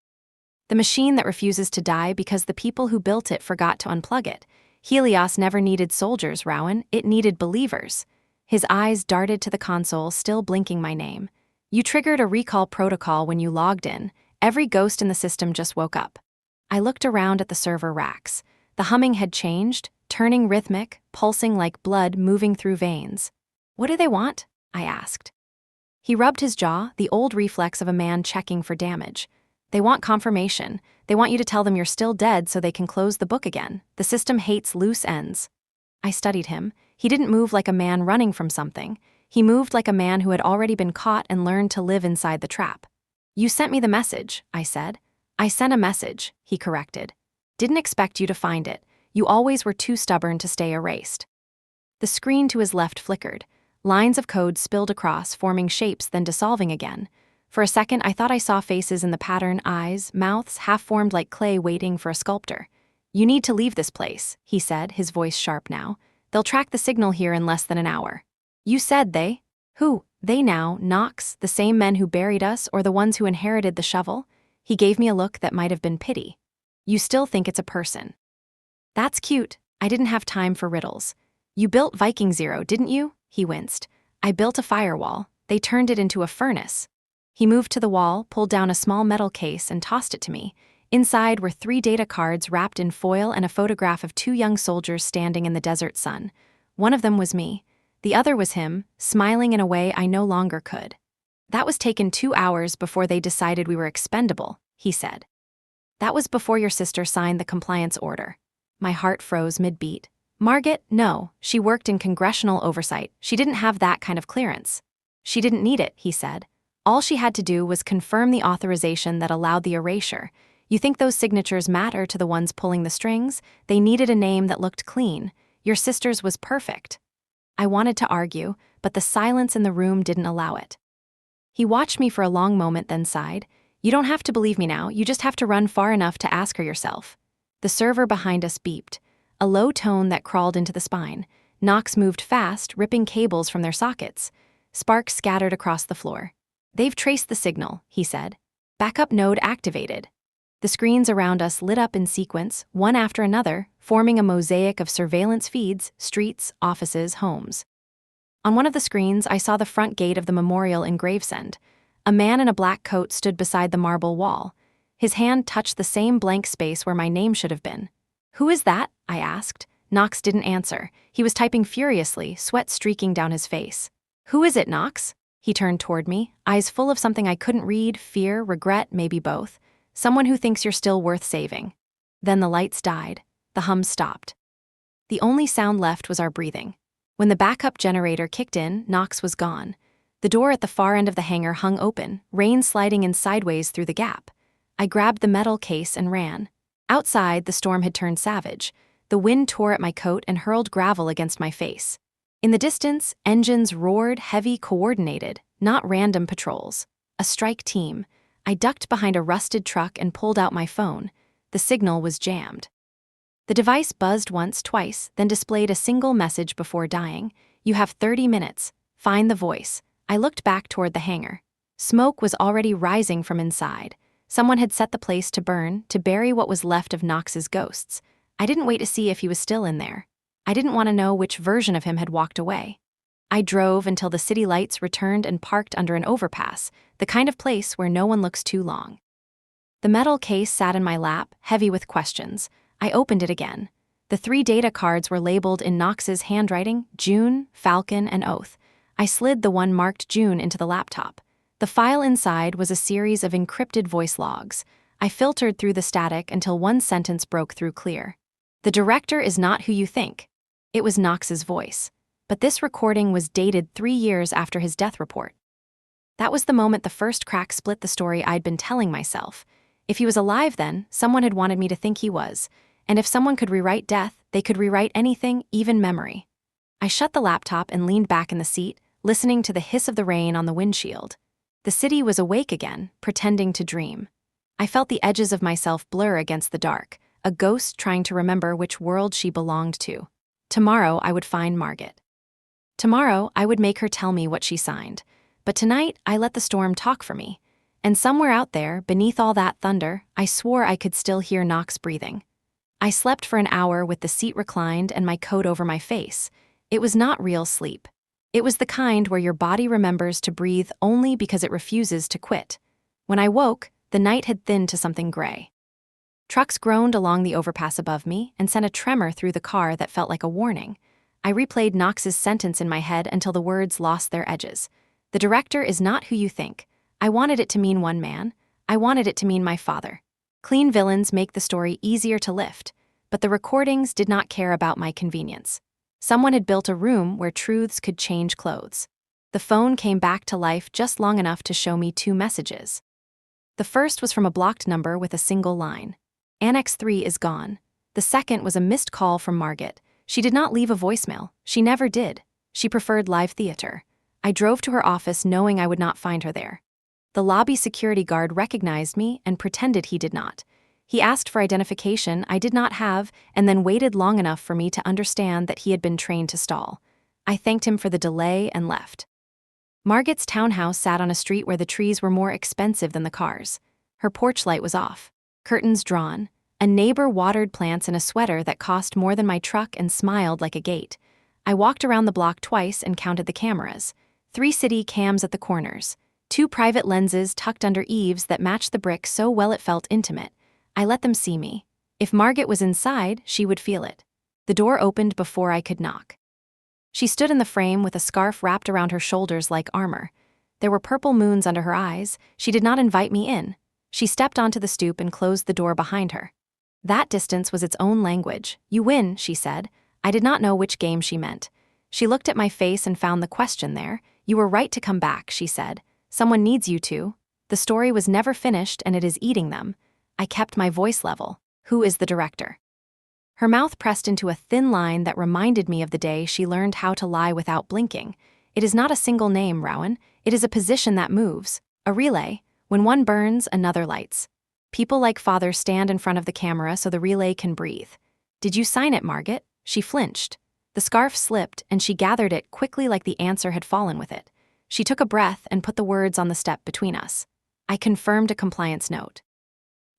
The machine that refuses to die because the people who built it forgot to unplug it. Helios never needed soldiers, Rowan. It needed believers. His eyes darted to the console, still blinking my name. You triggered a recall protocol when you logged in. Every ghost in the system just woke up. I looked around at the server racks. The humming had changed, turning rhythmic, pulsing like blood moving through veins. What do they want? I asked. He rubbed his jaw, the old reflex of a man checking for damage. They want confirmation. They want you to tell them you're still dead so they can close the book again. The system hates loose ends. I studied him. He didn't move like a man running from something. He moved like a man who had already been caught and learned to live inside the trap. You sent me the message, I said. I sent a message, he corrected. Didn't expect you to find it. You always were too stubborn to stay erased. The screen to his left flickered. Lines of code spilled across, forming shapes then dissolving again. For a second, I thought I saw faces in the pattern, eyes, mouths, half-formed like clay waiting for a sculptor. You need to leave this place, he said, his voice sharp now. They'll track the signal here in less than an hour. You said they? Who? They now, Knox, the same men who buried us, or the ones who inherited the shovel? He gave me a look that might have been pity. You still think it's a person. That's cute. I didn't have time for riddles. You built Viking 0, didn't you? He winced. I built a firewall. They turned it into a furnace. He moved to the wall, pulled down a small metal case, and tossed it to me. Inside were 3 data cards wrapped in foil and a photograph of 2 young soldiers standing in the desert sun. One of them was me. The other was him, smiling in a way I no longer could. That was taken 2 hours before they decided we were expendable, he said. That was before your sister signed the compliance order. My heart froze mid-beat. Margit, no, she worked in congressional oversight. She didn't have that kind of clearance. She didn't need it, he said. All she had to do was confirm the authorization that allowed the erasure. You think those signatures matter to the ones pulling the strings? They needed a name that looked clean. Your sister's was perfect. I wanted to argue, but the silence in the room didn't allow it. He watched me for a long moment, then sighed. You don't have to believe me now, you just have to run far enough to ask her yourself. The server behind us beeped, a low tone that crawled into the spine. Knox moved fast, ripping cables from their sockets. Sparks scattered across the floor. They've traced the signal, he said. Backup node activated. The screens around us lit up in sequence, one after another, forming a mosaic of surveillance feeds, streets, offices, homes. On one of the screens, I saw the front gate of the memorial in Gravesend. A man in a black coat stood beside the marble wall. His hand touched the same blank space where my name should have been. "Who is that?" I asked. Knox didn't answer. He was typing furiously, sweat streaking down his face. "Who is it, Knox?" He turned toward me, eyes full of something I couldn't read, fear, regret, maybe both. "Someone who thinks you're still worth saving." Then the lights died. The hum stopped. The only sound left was our breathing. When the backup generator kicked in, Knox was gone. The door at the far end of the hangar hung open, rain sliding in sideways through the gap. I grabbed the metal case and ran. Outside, the storm had turned savage. The wind tore at my coat and hurled gravel against my face. In the distance, engines roared, heavy, coordinated, not random patrols. A strike team. I ducked behind a rusted truck and pulled out my phone. The signal was jammed. The device buzzed once, twice, then displayed a single message before dying. "You have 30 minutes. Find the voice." I looked back toward the hangar. Smoke was already rising from inside. Someone had set the place to burn, to bury what was left of Knox's ghosts. I didn't wait to see if he was still in there. I didn't want to know which version of him had walked away. I drove until the city lights returned and parked under an overpass, the kind of place where no one looks too long. The metal case sat in my lap, heavy with questions. I opened it again. The 3 data cards were labeled in Knox's handwriting: June, Falcon, and Oath. I slid the one marked June into the laptop. The file inside was a series of encrypted voice logs. I filtered through the static until one sentence broke through clear. "The director is not who you think." It was Knox's voice. But this recording was dated 3 years after his death report. That was the moment the first crack split the story I'd been telling myself. If he was alive then, someone had wanted me to think he was. And if someone could rewrite death, they could rewrite anything, even memory. I shut the laptop and leaned back in the seat, listening to the hiss of the rain on the windshield. The city was awake again, pretending to dream. I felt the edges of myself blur against the dark, a ghost trying to remember which world she belonged to. Tomorrow I would find Margaret. Tomorrow I would make her tell me what she signed. But tonight I let the storm talk for me. And somewhere out there, beneath all that thunder, I swore I could still hear Knox breathing. I slept for an hour with the seat reclined and my coat over my face. It was not real sleep. It was the kind where your body remembers to breathe only because it refuses to quit. When I woke, the night had thinned to something gray. Trucks groaned along the overpass above me and sent a tremor through the car that felt like a warning. I replayed Knox's sentence in my head until the words lost their edges. "The director is not who you think." I wanted it to mean one man. I wanted it to mean my father. Clean villains make the story easier to lift, but the recordings did not care about my convenience. Someone had built a room where truths could change clothes. The phone came back to life just long enough to show me 2 messages. The first was from a blocked number with a single line. "Annex 3 is gone." The second was a missed call from Margaret. She did not leave a voicemail. She never did. She preferred live theater. I drove to her office knowing I would not find her there. The lobby security guard recognized me and pretended he did not. He asked for identification I did not have and then waited long enough for me to understand that he had been trained to stall. I thanked him for the delay and left. Margaret's townhouse sat on a street where the trees were more expensive than the cars. Her porch light was off, curtains drawn. A neighbor watered plants in a sweater that cost more than my truck and smiled like a gate. I walked around the block twice and counted the cameras. 3 city cams at the corners. 2 private lenses tucked under eaves that matched the brick so well it felt intimate. I let them see me. If Margaret was inside, she would feel it. The door opened before I could knock. She stood in the frame with a scarf wrapped around her shoulders like armor. There were purple moons under her eyes. She did not invite me in. She stepped onto the stoop and closed the door behind her. That distance was its own language. "You win," she said. I did not know which game she meant. She looked at my face and found the question there. "You were right to come back," she said. "Someone needs you to. The story was never finished and it is eating them." I kept my voice level. "Who is the director?" Her mouth pressed into a thin line that reminded me of the day she learned how to lie without blinking. "It is not a single name, Rowan. It is a position that moves. A relay. When one burns, another lights. People like father stand in front of the camera so the relay can breathe." "Did you sign it, Margaret?" She flinched. The scarf slipped and she gathered it quickly like the answer had fallen with it. She took a breath and put the words on the step between us. I confirmed a compliance note.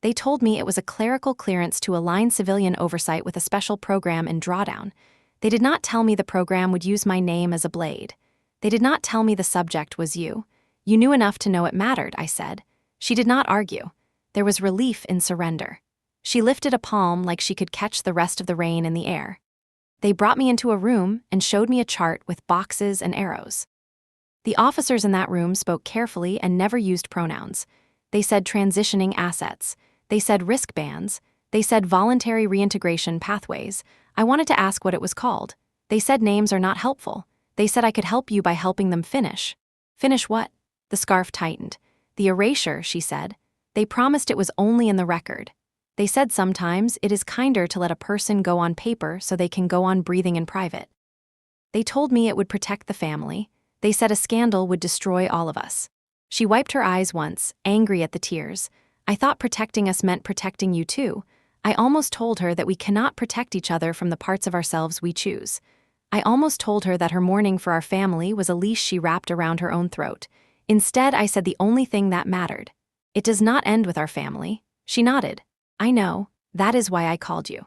They told me it was a clerical clearance to align civilian oversight with a special program in drawdown. They did not tell me the program would use my name as a blade. They did not tell me the subject was you. You knew enough to know it mattered, I said. She did not argue. There was relief in surrender. She lifted a palm like she could catch the rest of the rain in the air. They brought me into a room and showed me a chart with boxes and arrows. The officers in that room spoke carefully and never used pronouns. They said transitioning assets. They said risk bands. They said voluntary reintegration pathways. I wanted to ask what it was called. They said names are not helpful. They said I could help you by helping them finish. Finish what? The scarf tightened. The erasure, she said. They promised it was only in the record. They said sometimes it is kinder to let a person go on paper so they can go on breathing in private. They told me it would protect the family. They said a scandal would destroy all of us. She wiped her eyes once, angry at the tears. I thought protecting us meant protecting you too. I almost told her that we cannot protect each other from the parts of ourselves we choose. I almost told her that her mourning for our family was a leash she wrapped around her own throat. Instead, I said the only thing that mattered. It does not end with our family. She nodded. I know. That is why I called you.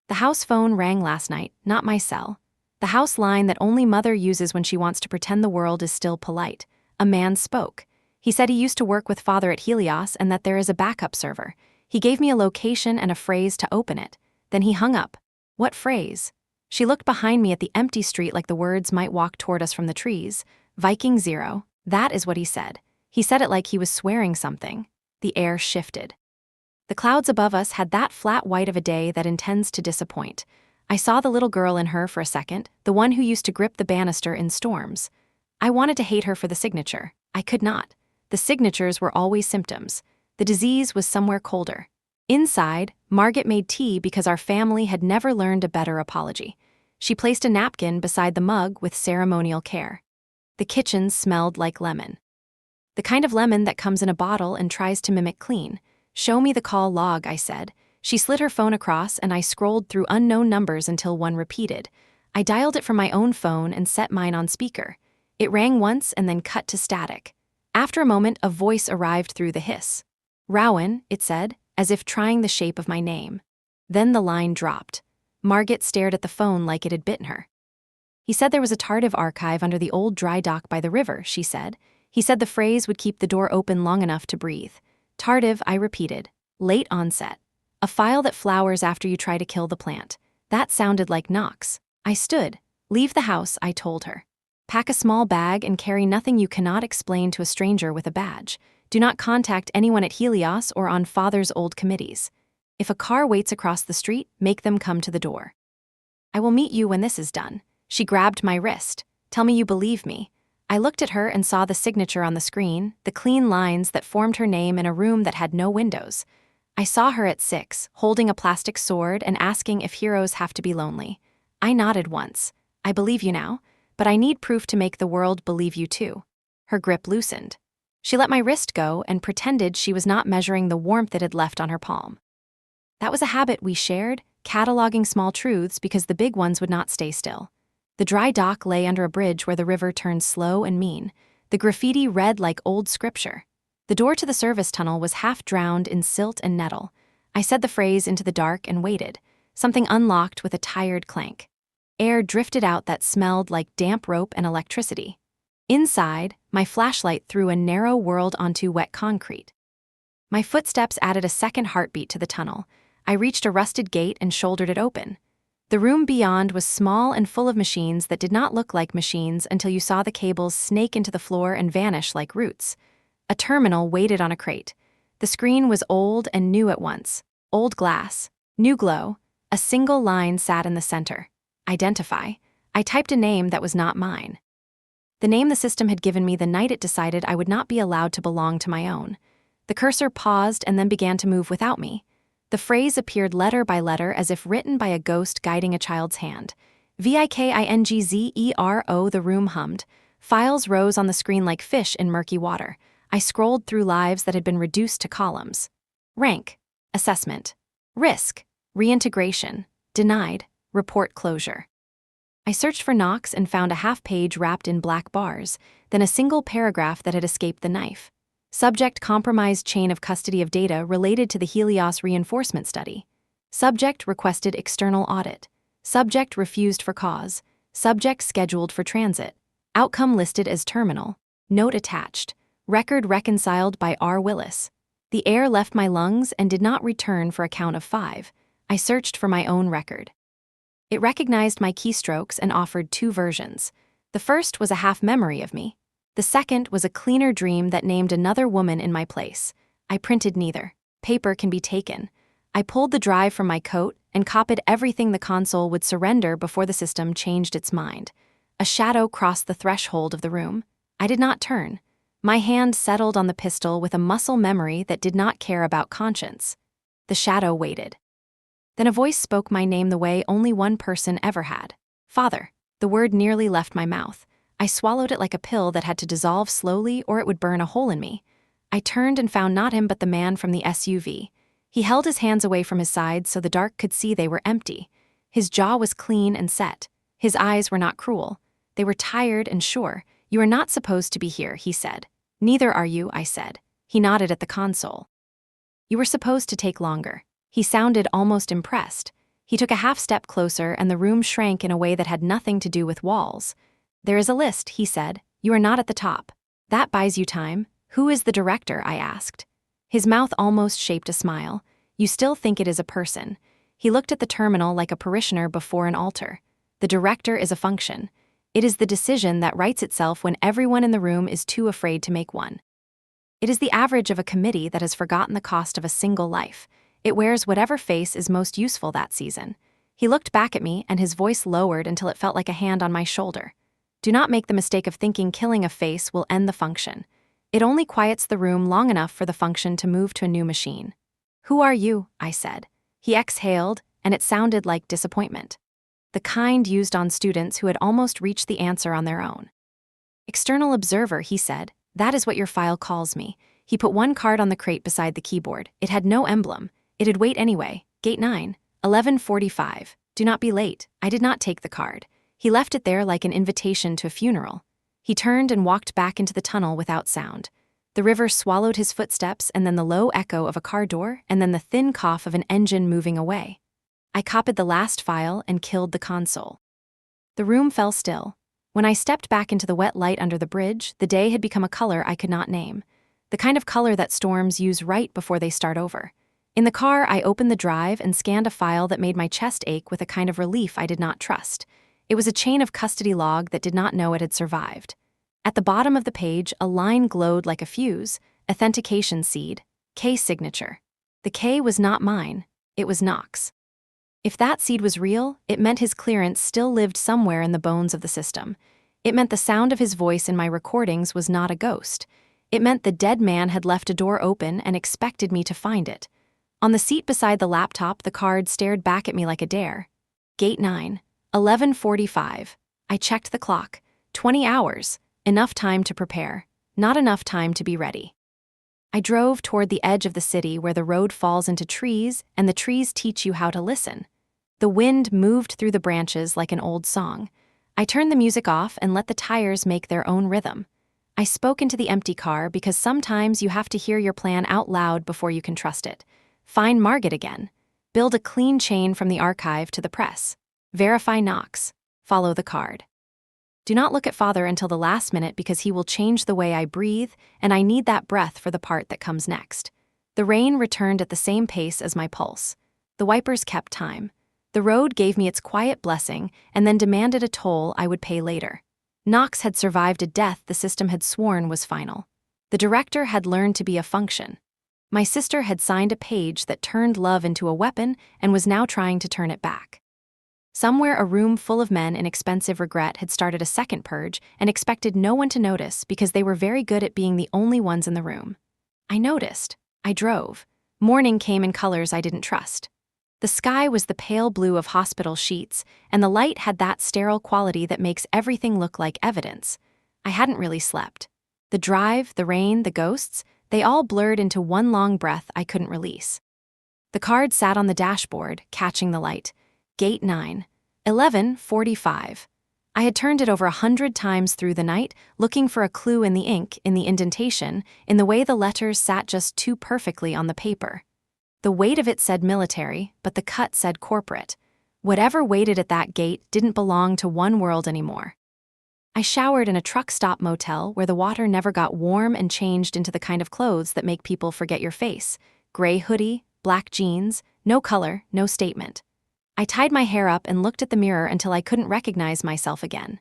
The house phone rang last night, not my cell. The house line that only mother uses when she wants to pretend the world is still polite. A man spoke. He said he used to work with father at Helios and that there is a backup server. He gave me a location and a phrase to open it. Then he hung up. What phrase? She looked behind me at the empty street like the words might walk toward us from the trees. Viking 0. That is what he said. He said it like he was swearing something. The air shifted. The clouds above us had that flat white of a day that intends to disappoint. I saw the little girl in her for a second, the one who used to grip the banister in storms. I wanted to hate her for the signature. I could not. The signatures were always symptoms. The disease was somewhere colder. Inside, Margaret made tea because our family had never learned a better apology. She placed a napkin beside the mug with ceremonial care. The kitchen smelled like lemon. The kind of lemon that comes in a bottle and tries to mimic clean. Show me the call log, I said. She slid her phone across and I scrolled through unknown numbers until one repeated. I dialed it from my own phone and set mine on speaker. It rang once and then cut to static. After a moment, a voice arrived through the hiss. Rowan, it said, as if trying the shape of my name. Then the line dropped. Margaret stared at the phone like it had bitten her. He said there was a Tardive archive under the old dry dock by the river, she said. He said the phrase would keep the door open long enough to breathe. Tardive, I repeated. Late onset. A file that flowers after you try to kill the plant. That sounded like Knox. I stood. Leave the house, I told her. Pack a small bag and carry nothing you cannot explain to a stranger with a badge. Do not contact anyone at Helios or on father's old committees. If a car waits across the street, make them come to the door. I will meet you when this is done. She grabbed my wrist. Tell me you believe me. I looked at her and saw the signature on the screen, the clean lines that formed her name in a room that had no windows. I saw her at 6, holding a plastic sword and asking if heroes have to be lonely. I nodded once. I believe you now, but I need proof to make the world believe you too. Her grip loosened. She let my wrist go and pretended she was not measuring the warmth it had left on her palm. That was a habit we shared, cataloging small truths because the big ones would not stay still. The dry dock lay under a bridge where the river turned slow and mean. The graffiti read like old scripture. The door to the service tunnel was half drowned in silt and nettle. I said the phrase into the dark and waited. Something unlocked with a tired clank. Air drifted out that smelled like damp rope and electricity. Inside, my flashlight threw a narrow world onto wet concrete. My footsteps added a second heartbeat to the tunnel. I reached a rusted gate and shouldered it open. The room beyond was small and full of machines that did not look like machines until you saw the cables snake into the floor and vanish like roots. A terminal waited on a crate. The screen was old and new at once. Old glass, new glow. A single line sat in the center. Identify. I typed a name that was not mine. The name the system had given me the night it decided I would not be allowed to belong to my own. The cursor paused and then began to move without me. The phrase appeared letter by letter as if written by a ghost guiding a child's hand. Vikingzero, the room hummed. Files rose on the screen like fish in murky water. I scrolled through lives that had been reduced to columns. Rank. Assessment. Risk. Reintegration. Denied. Report closure. I searched for Knox and found a half page wrapped in black bars, then a single paragraph that had escaped the knife. Subject compromised chain of custody of data related to the Helios reinforcement study. Subject requested external audit. Subject refused for cause. Subject scheduled for transit. Outcome listed as terminal. Note attached. Record reconciled by R. Willis. The air left my lungs and did not return for a count of 5. I searched for my own record. It recognized my keystrokes and offered 2 versions. The first was a half memory of me. The second was a cleaner dream that named another woman in my place. I printed neither. Paper can be taken. I pulled the drive from my coat and copied everything the console would surrender before the system changed its mind. A shadow crossed the threshold of the room. I did not turn. My hand settled on the pistol with a muscle memory that did not care about conscience. The shadow waited. Then a voice spoke my name the way only one person ever had. Father. The word nearly left my mouth. I swallowed it like a pill that had to dissolve slowly or it would burn a hole in me. I turned and found not him but the man from the SUV. He held his hands away from his sides so the dark could see they were empty. His jaw was clean and set. His eyes were not cruel. They were tired and sure. You are not supposed to be here, he said. Neither are you, I said. He nodded at the console. You were supposed to take longer. He sounded almost impressed. He took a half step closer and the room shrank in a way that had nothing to do with walls. There is a list, he said. You are not at the top. That buys you time. Who is the director, I asked. His mouth almost shaped a smile. You still think it is a person. He looked at the terminal like a parishioner before an altar. The director is a function. It is the decision that writes itself when everyone in the room is too afraid to make one. It is the average of a committee that has forgotten the cost of a single life. It wears whatever face is most useful that season. He looked back at me and his voice lowered until it felt like a hand on my shoulder. Do not make the mistake of thinking killing a face will end the function. It only quiets the room long enough for the function to move to a new machine. Who are you? I said. He exhaled, and it sounded like disappointment. The kind used on students who had almost reached the answer on their own. External observer, he said. That is what your file calls me. He put one card on the crate beside the keyboard. It had no emblem. It'd wait anyway. Gate 9, 11:45. Do not be late. I did not take the card. He left it there like an invitation to a funeral. He turned and walked back into the tunnel without sound. The river swallowed his footsteps and then the low echo of a car door and then the thin cough of an engine moving away. I copied the last file and killed the console. The room fell still. When I stepped back into the wet light under the bridge, the day had become a color I could not name. The kind of color that storms use right before they start over. In the car, I opened the drive and scanned a file that made my chest ache with a kind of relief I did not trust. It was a chain of custody log that did not know it had survived. At the bottom of the page, a line glowed like a fuse, authentication seed, K signature. The K was not mine, it was Knox. If that seed was real, it meant his clearance still lived somewhere in the bones of the system. It meant the sound of his voice in my recordings was not a ghost. It meant the dead man had left a door open and expected me to find it. On the seat beside the laptop, the card stared back at me like a dare. Gate 9, 11:45. I checked the clock. 20 hours. Enough time to prepare. Not enough time to be ready. I drove toward the edge of the city where the road falls into trees and the trees teach you how to listen. The wind moved through the branches like an old song. I turned the music off and let the tires make their own rhythm. I spoke into the empty car because sometimes you have to hear your plan out loud before you can trust it. Find Margaret again. Build a clean chain from the archive to the press. Verify Knox. Follow the card. Do not look at Father until the last minute because he will change the way I breathe, and I need that breath for the part that comes next. The rain returned at the same pace as my pulse. The wipers kept time. The road gave me its quiet blessing and then demanded a toll I would pay later. Knox had survived a death the system had sworn was final. The director had learned to be a function. My sister had signed a page that turned love into a weapon and was now trying to turn it back. Somewhere a room full of men in expensive regret had started a second purge and expected no one to notice because they were very good at being the only ones in the room. I noticed. I drove. Morning came in colors I didn't trust. The sky was the pale blue of hospital sheets, and the light had that sterile quality that makes everything look like evidence. I hadn't really slept. The drive, the rain, the ghosts, they all blurred into one long breath I couldn't release. The card sat on the dashboard, catching the light. Gate 9, 11:45. I had turned it over 100 times through the night, looking for a clue in the ink, in the indentation, in the way the letters sat just too perfectly on the paper. The weight of it said military, but the cut said corporate. Whatever waited at that gate didn't belong to one world anymore. I showered in a truck stop motel where the water never got warm and changed into the kind of clothes that make people forget your face. Gray hoodie, black jeans, no color, no statement. I tied my hair up and looked at the mirror until I couldn't recognize myself again.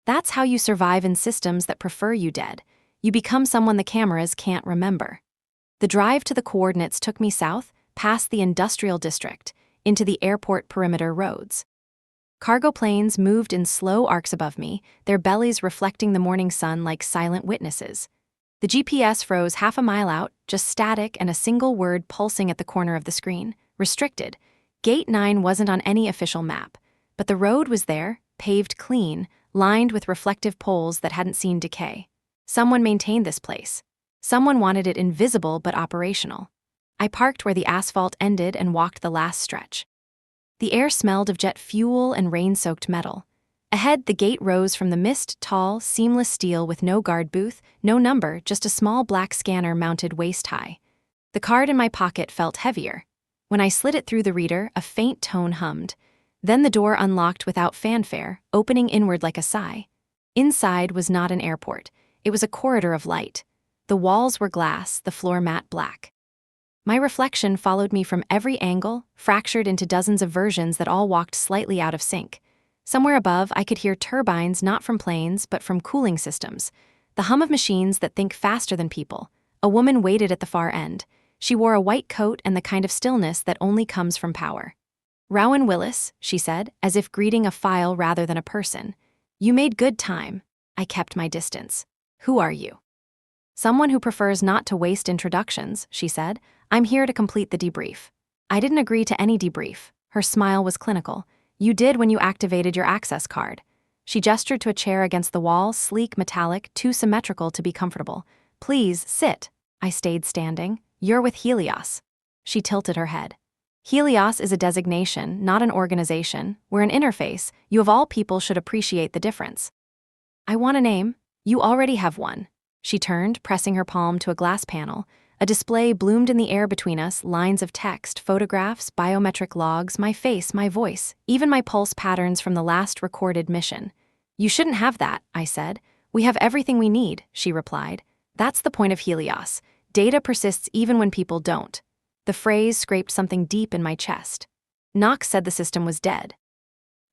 That's how you survive in systems that prefer you dead. You become someone the cameras can't remember. The drive to the coordinates took me south, past the industrial district, into the airport perimeter roads. Cargo planes moved in slow arcs above me, their bellies reflecting the morning sun like silent witnesses. The GPS froze half a mile out, just static and a single word pulsing at the corner of the screen. Restricted. Gate 9 wasn't on any official map, but the road was there, paved clean, lined with reflective poles that hadn't seen decay. Someone maintained this place. Someone wanted it invisible but operational. I parked where the asphalt ended and walked the last stretch. The air smelled of jet fuel and rain-soaked metal. Ahead, the gate rose from the mist, tall, seamless steel with no guard booth, no number, just a small black scanner mounted waist-high. The card in my pocket felt heavier. When I slid it through the reader, a faint tone hummed. Then the door unlocked without fanfare, opening inward like a sigh. Inside was not an airport. It was a corridor of light. The walls were glass, the floor matte black. My reflection followed me from every angle, fractured into dozens of versions that all walked slightly out of sync. Somewhere above, I could hear turbines not from planes, but from cooling systems. The hum of machines that think faster than people. A woman waited at the far end. She wore a white coat and the kind of stillness that only comes from power. "Rowan Willis," she said, as if greeting a file rather than a person. "You made good time." I kept my distance. "Who are you?" "Someone who prefers not to waste introductions," she said. "I'm here to complete the debrief." I didn't agree to any debrief. Her smile was clinical. "You did when you activated your access card." She gestured to a chair against the wall, sleek, metallic, too symmetrical to be comfortable. "Please, sit." I stayed standing. "You're with Helios." She tilted her head. "Helios is a designation, not an organization. We're an interface. You of all people should appreciate the difference." "I want a name." "You already have one." She turned, pressing her palm to a glass panel. A display bloomed in the air between us, lines of text, photographs, biometric logs, my face, my voice, even my pulse patterns from the last recorded mission. "You shouldn't have that," I said. "We have everything we need," she replied. "That's the point of Helios. Data persists even when people don't." The phrase scraped something deep in my chest. Knox said the system was dead.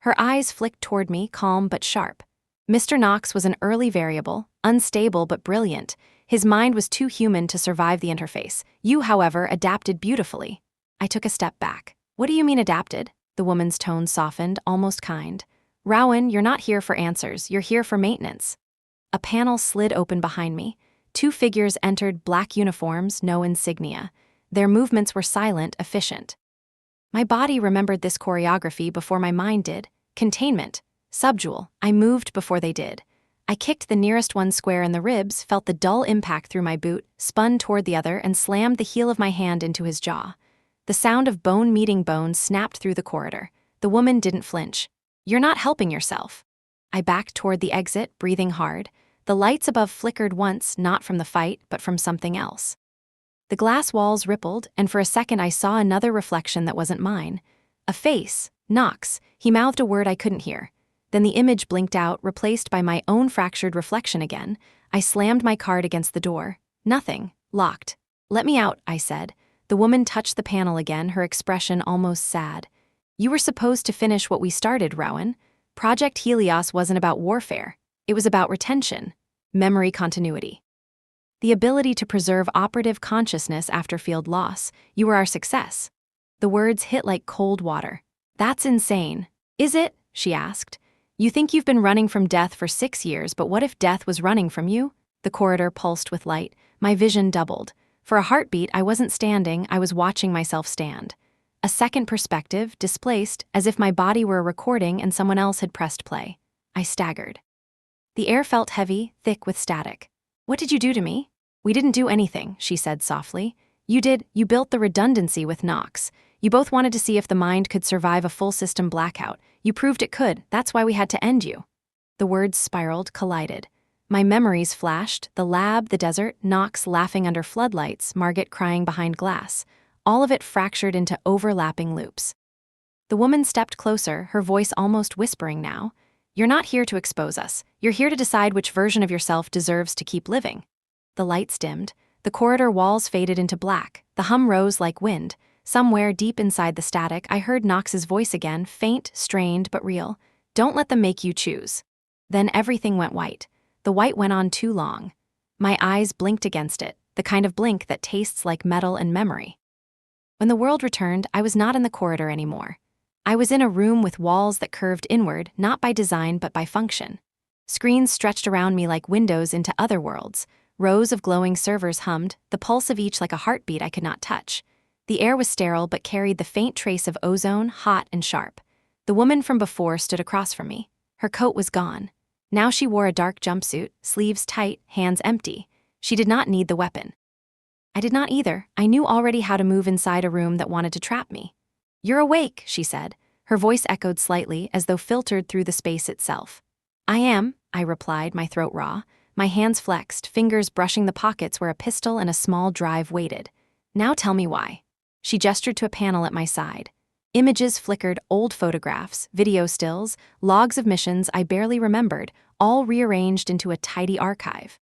Her eyes flicked toward me, calm but sharp. Mr. Knox was an early variable, unstable but brilliant. His mind was too human to survive the interface. You, however, adapted beautifully. I took a step back. "What do you mean adapted?" The woman's tone softened, almost kind. "Rowan, you're not here for answers. You're here for maintenance." A panel slid open behind me. Two figures entered, black uniforms, no insignia. Their movements were silent, efficient. My body remembered this choreography before my mind did. Containment. Subdual. I moved before they did. I kicked the nearest one square in the ribs, felt the dull impact through my boot, spun toward the other, and slammed the heel of my hand into his jaw. The sound of bone meeting bone snapped through the corridor. The woman didn't flinch. "You're not helping yourself." I backed toward the exit, breathing hard. The lights above flickered once, not from the fight, but from something else. The glass walls rippled, and for a second I saw another reflection that wasn't mine. A face. Knox. He mouthed a word I couldn't hear. Then the image blinked out, replaced by my own fractured reflection again. I slammed my card against the door. Nothing. Locked. "Let me out," I said. The woman touched the panel again, her expression almost sad. "You were supposed to finish what we started, Rowan. Project Helios wasn't about warfare. It was about retention. Memory continuity. The ability to preserve operative consciousness after field loss. You were our success." The words hit like cold water. "That's insane." "Is it?" she asked. "You think you've been running from death for 6 years, but what if death was running from you?" The corridor pulsed with light. My vision doubled. For a heartbeat, I wasn't standing, I was watching myself stand. A second perspective, displaced, as if my body were a recording and someone else had pressed play. I staggered. The air felt heavy, thick with static. "What did you do to me?" "We didn't do anything," she said softly. "You did. You built the redundancy with Knox. You both wanted to see if the mind could survive a full system blackout. You proved it could. That's why we had to end you." The words spiraled, collided. My memories flashed: the lab, the desert, Knox laughing under floodlights, Margaret crying behind glass. All of it fractured into overlapping loops. The woman stepped closer, her voice almost whispering now. "You're not here to expose us. You're here to decide which version of yourself deserves to keep living." The lights dimmed. The corridor walls faded into black. The hum rose like wind. Somewhere deep inside the static, I heard Knox's voice again, faint, strained, but real. "Don't let them make you choose." Then everything went white. The white went on too long. My eyes blinked against it, the kind of blink that tastes like metal and memory. When the world returned, I was not in the corridor anymore. I was in a room with walls that curved inward, not by design but by function. Screens stretched around me like windows into other worlds. Rows of glowing servers hummed, the pulse of each like a heartbeat I could not touch. The air was sterile but carried the faint trace of ozone, hot and sharp. The woman from before stood across from me. Her coat was gone. Now she wore a dark jumpsuit, sleeves tight, hands empty. She did not need the weapon. I did not either. I knew already how to move inside a room that wanted to trap me. "You're awake," she said. Her voice echoed slightly, as though filtered through the space itself. "I am," I replied, my throat raw. My hands flexed, fingers brushing the pockets where a pistol and a small drive waited. "Now tell me why." She gestured to a panel at my side. Images flickered, old photographs, video stills, logs of missions I barely remembered, all rearranged into a tidy archive.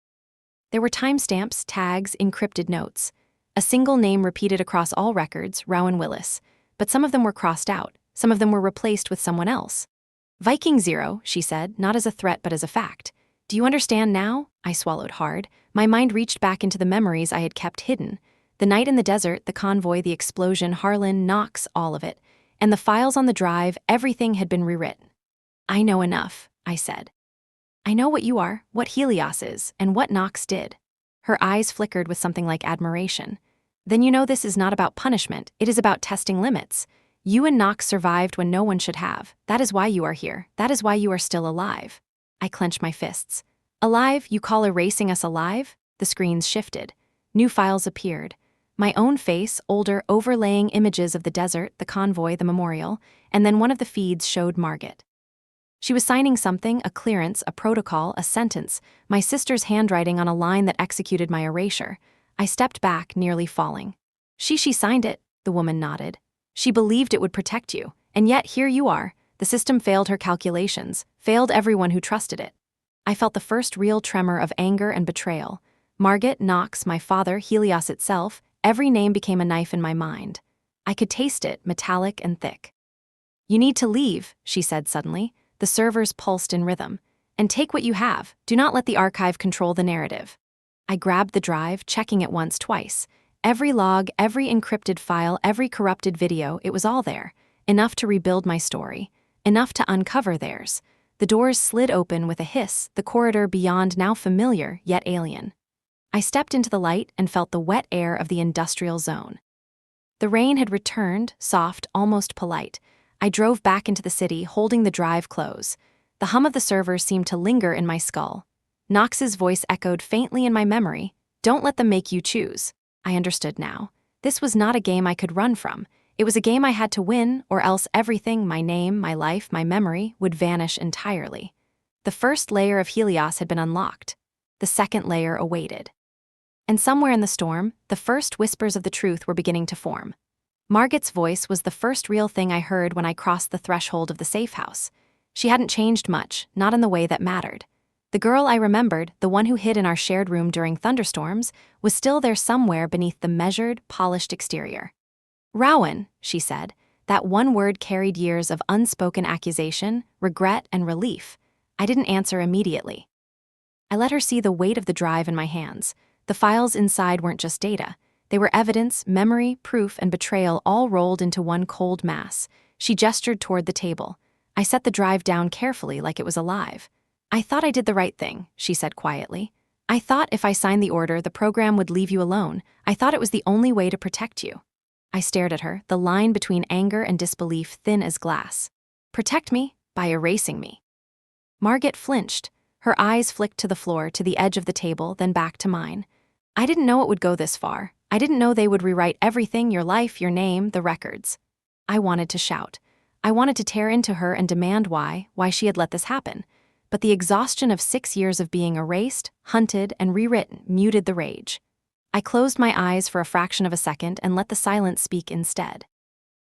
There were timestamps, tags, encrypted notes. A single name repeated across all records, Rowan Willis. But some of them were crossed out, some of them were replaced with someone else. "Viking Zero," she said, not as a threat but as a fact. "Do you understand now?" I swallowed hard. My mind reached back into the memories I had kept hidden. The night in the desert, the convoy, the explosion, Harlan, Knox, all of it. And the files on the drive, everything had been rewritten. "I know enough," I said. "I know what you are, what Helios is, and what Knox did." Her eyes flickered with something like admiration. "Then you know this is not about punishment, it is about testing limits. You and Knox survived when no one should have. That is why you are here. That is why you are still alive." I clenched my fists. "Alive? You call erasing us alive?" The screens shifted. New files appeared. My own face, older, overlaying images of the desert, the convoy, the memorial, and then one of the feeds showed Margaret. She was signing something, a clearance, a protocol, a sentence, my sister's handwriting on a line that executed my erasure. I stepped back, nearly falling. She signed it," the woman nodded. "She believed it would protect you, and yet here you are. The system failed her calculations, failed everyone who trusted it." I felt the first real tremor of anger and betrayal. Margaret, Knox, my father, Helios itself, every name became a knife in my mind. I could taste it, metallic and thick. "You need to leave," she said suddenly. The servers pulsed in rhythm. "And take what you have. Do not let the archive control the narrative." I grabbed the drive, checking it once, twice. Every log, every encrypted file, every corrupted video, it was all there. Enough to rebuild my story. Enough to uncover theirs. The doors slid open with a hiss, the corridor beyond now familiar, yet alien. I stepped into the light and felt the wet air of the industrial zone. The rain had returned, soft, almost polite. I drove back into the city, holding the drive close. The hum of the servers seemed to linger in my skull. Knox's voice echoed faintly in my memory. "Don't let them make you choose." I understood now. This was not a game I could run from. It was a game I had to win, or else everything, my name, my life, my memory, would vanish entirely. The first layer of Helios had been unlocked. The second layer awaited. And somewhere in the storm, the first whispers of the truth were beginning to form. Margaret's voice was the first real thing I heard when I crossed the threshold of the safe house. She hadn't changed much, not in the way that mattered. The girl I remembered, the one who hid in our shared room during thunderstorms, was still there somewhere beneath the measured, polished exterior. "Rowan," she said. That one word carried years of unspoken accusation, regret, and relief. I didn't answer immediately. I let her see the weight of the drive in my hands. The files inside weren't just data. They were evidence, memory, proof, and betrayal all rolled into one cold mass. She gestured toward the table. I set the drive down carefully like it was alive. "I thought I did the right thing," she said quietly. "I thought if I signed the order, the program would leave you alone. I thought it was the only way to protect you." I stared at her, the line between anger and disbelief thin as glass. "Protect me? By erasing me." Margaret flinched. Her eyes flicked to the floor, to the edge of the table, then back to mine. "I didn't know it would go this far. I didn't know they would rewrite everything, your life, your name, the records." I wanted to shout. I wanted to tear into her and demand why she had let this happen. but the exhaustion of 6 years of being erased, hunted, and rewritten muted the rage. I closed my eyes for a fraction of a second and let the silence speak instead.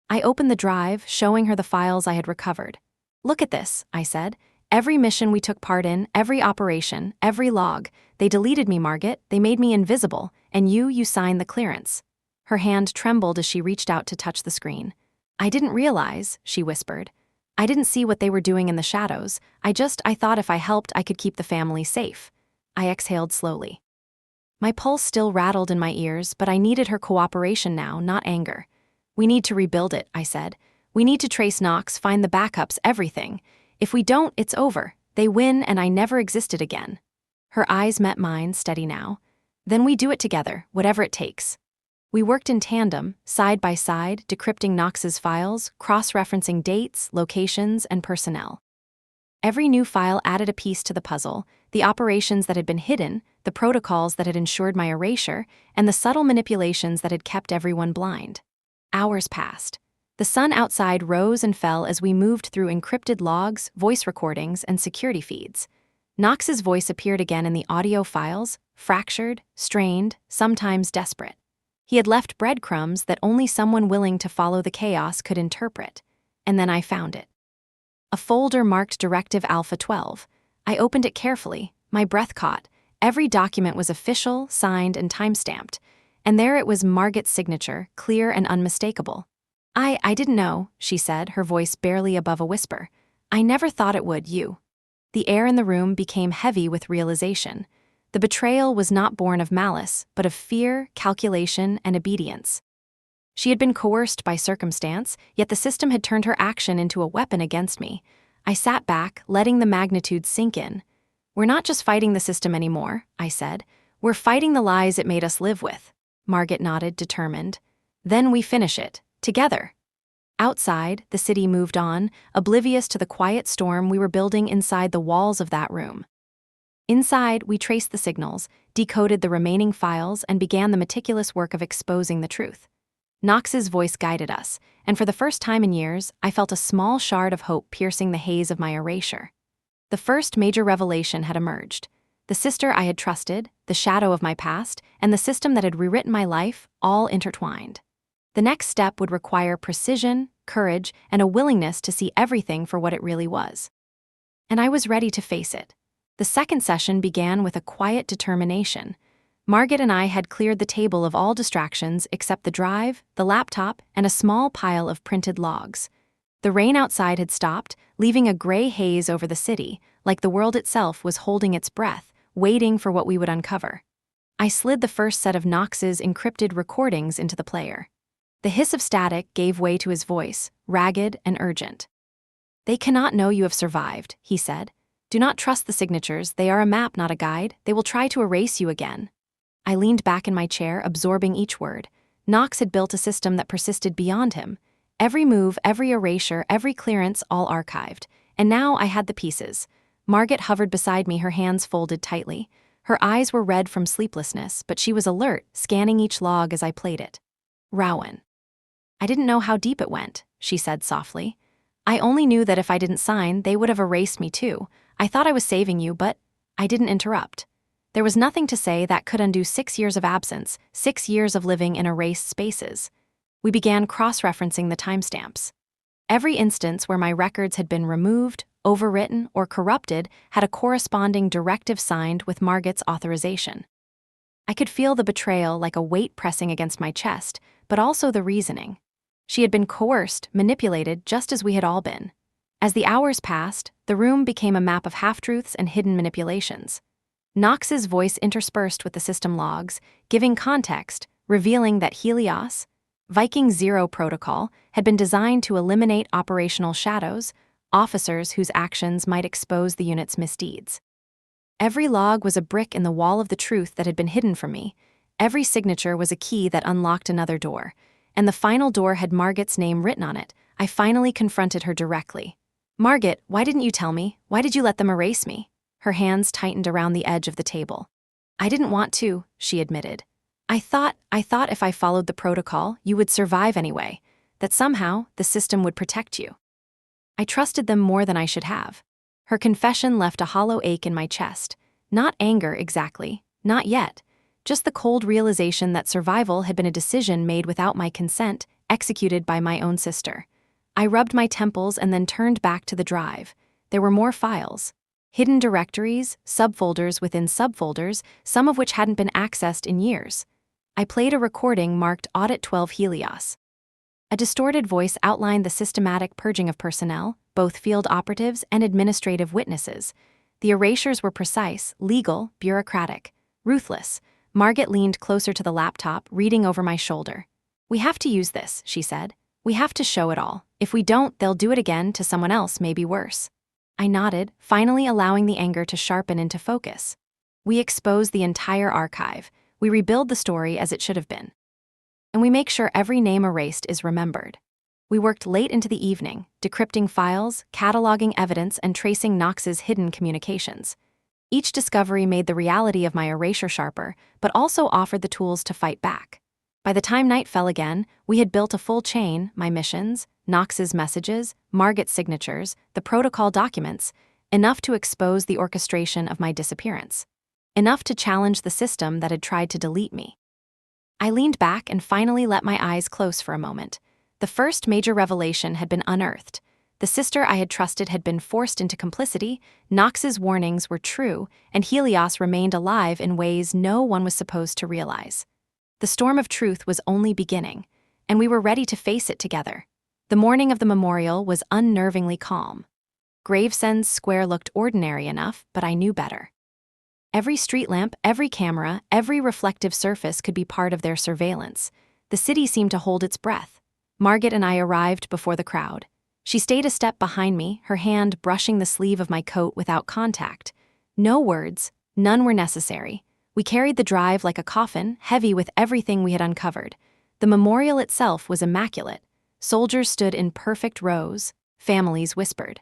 I opened the drive, showing her the files I had recovered. "Look at this," I said. "Every mission we took part in, every operation, every log. They deleted me, Margaret. They made me invisible, and you signed the clearance." Her hand trembled as she reached out to touch the screen. "I didn't realize," she whispered. "I didn't see what they were doing in the shadows. I thought if I helped, I could keep the family safe." I exhaled slowly. My pulse still rattled in my ears, but I needed her cooperation now, not anger. "We need to rebuild it," I said. "We need to trace Knox, find the backups, everything. If we don't, it's over. They win and I never existed again." Her eyes met mine, steady now. "Then we do it together, whatever it takes." We worked in tandem, side by side, decrypting Knox's files, cross-referencing dates, locations, and personnel. Every new file added a piece to the puzzle: the operations that had been hidden, the protocols that had ensured my erasure, and the subtle manipulations that had kept everyone blind. Hours passed. The sun outside rose and fell as we moved through encrypted logs, voice recordings, and security feeds. Knox's voice appeared again in the audio files, fractured, strained, sometimes desperate. He had left breadcrumbs that only someone willing to follow the chaos could interpret. And then I found it. A folder marked Directive Alpha 12. I opened it carefully, my breath caught. Every document was official, signed, and time-stamped. And there it was, Margaret's signature, clear and unmistakable. I didn't know," she said, her voice barely above a whisper. "I never thought it would, you." The air in the room became heavy with realization. The betrayal was not born of malice, but of fear, calculation, and obedience. She had been coerced by circumstance, yet the system had turned her action into a weapon against me. I sat back, letting the magnitude sink in. "We're not just fighting the system anymore," I said. "We're fighting the lies it made us live with." Margaret nodded, determined. "Then we finish it. Together." Outside, the city moved on, oblivious to the quiet storm we were building inside the walls of that room. Inside, we traced the signals, decoded the remaining files, and began the meticulous work of exposing the truth. Knox's voice guided us, and for the first time in years, I felt a small shard of hope piercing the haze of my erasure. The first major revelation had emerged. The sister I had trusted, the shadow of my past, and the system that had rewritten my life, all intertwined. The next step would require precision, courage, and a willingness to see everything for what it really was. And I was ready to face it. The second session began with a quiet determination. Margaret and I had cleared the table of all distractions except the drive, the laptop, and a small pile of printed logs. The rain outside had stopped, leaving a gray haze over the city, like the world itself was holding its breath, waiting for what we would uncover. I slid the first set of Knox's encrypted recordings into the player. The hiss of static gave way to his voice, ragged and urgent. "They cannot know you have survived," he said. "Do not trust the signatures. They are a map, not a guide. They will try to erase you again." I leaned back in my chair, absorbing each word. Knox had built a system that persisted beyond him. Every move, every erasure, every clearance, all archived. And now I had the pieces. Margaret hovered beside me, her hands folded tightly. Her eyes were red from sleeplessness, but she was alert, scanning each log as I played it. "Rowan." "I didn't know how deep it went," she said softly. "I only knew that if I didn't sign, they would have erased me too. I thought I was saving you, but..." I didn't interrupt. There was nothing to say that could undo 6 years of absence, 6 years of living in erased spaces. We began cross-referencing the timestamps. Every instance where my records had been removed, overwritten, or corrupted had a corresponding directive signed with Margaret's authorization. I could feel the betrayal like a weight pressing against my chest, but also the reasoning. She had been coerced, manipulated, just as we had all been. As the hours passed, the room became a map of half-truths and hidden manipulations. Knox's voice interspersed with the system logs, giving context, revealing that Helios, Viking Zero protocol, had been designed to eliminate operational shadows, officers whose actions might expose the unit's misdeeds. Every log was a brick in the wall of the truth that had been hidden from me. Every signature was a key that unlocked another door. And the final door had Margaret's name written on it. I finally confronted her directly. "Margaret, why didn't you tell me? Why did you let them erase me?" Her hands tightened around the edge of the table. "I didn't want to," she admitted. I thought if I followed the protocol, you would survive anyway, that somehow the system would protect you." I trusted them more than I should have. Her confession left a hollow ache in my chest. Not anger, exactly. Not yet. Just the cold realization that survival had been a decision made without my consent, executed by my own sister. I rubbed my temples and then turned back to the drive. There were more files. Hidden directories, subfolders within subfolders, some of which hadn't been accessed in years. I played a recording marked Audit 12 Helios. A distorted voice outlined the systematic purging of personnel, both field operatives and administrative witnesses. The erasures were precise, legal, bureaucratic, ruthless. Margaret leaned closer to the laptop, reading over my shoulder. "We have to use this," she said. "We have to show it all. If we don't, they'll do it again to someone else, maybe worse." I nodded, finally allowing the anger to sharpen into focus. We expose the entire archive. We rebuild the story as it should have been. And we make sure every name erased is remembered. We worked late into the evening, decrypting files, cataloging evidence, and tracing Knox's hidden communications. Each discovery made the reality of my erasure sharper, but also offered the tools to fight back. By the time night fell again, we had built a full chain: my missions, Knox's messages, Margaret's signatures, the protocol documents, enough to expose the orchestration of my disappearance. Enough to challenge the system that had tried to delete me. I leaned back and finally let my eyes close for a moment. The first major revelation had been unearthed. The sister I had trusted had been forced into complicity, Knox's warnings were true, and Helios remained alive in ways no one was supposed to realize. The storm of truth was only beginning, and we were ready to face it together. The morning of the memorial was unnervingly calm. Gravesend's square looked ordinary enough, but I knew better. Every street lamp, every camera, every reflective surface could be part of their surveillance. The city seemed to hold its breath. Margaret and I arrived before the crowd. She stayed a step behind me, her hand brushing the sleeve of my coat without contact. No words, none were necessary. We carried the drive like a coffin, heavy with everything we had uncovered. The memorial itself was immaculate. Soldiers stood in perfect rows. Families whispered.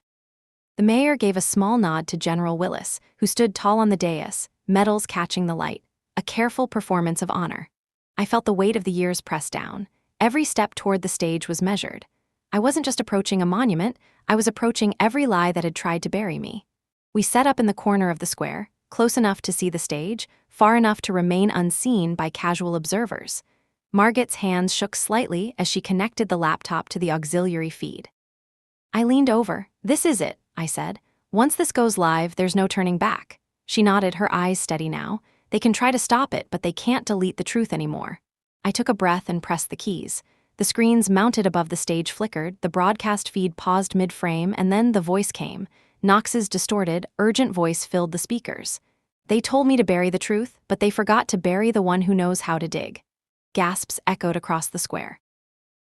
The mayor gave a small nod to General Willis, who stood tall on the dais, medals catching the light. A careful performance of honor. I felt the weight of the years press down. Every step toward the stage was measured. I wasn't just approaching a monument, I was approaching every lie that had tried to bury me. We set up in the corner of the square, close enough to see the stage, far enough to remain unseen by casual observers. Margaret's hands shook slightly as she connected the laptop to the auxiliary feed. I leaned over. "This is it," I said. "Once this goes live, there's no turning back." She nodded, her eyes steady now. "They can try to stop it, but they can't delete the truth anymore." I took a breath and pressed the keys. The screens mounted above the stage flickered, the broadcast feed paused mid-frame, and then the voice came. Knox's distorted, urgent voice filled the speakers. "They told me to bury the truth, but they forgot to bury the one who knows how to dig." Gasps echoed across the square.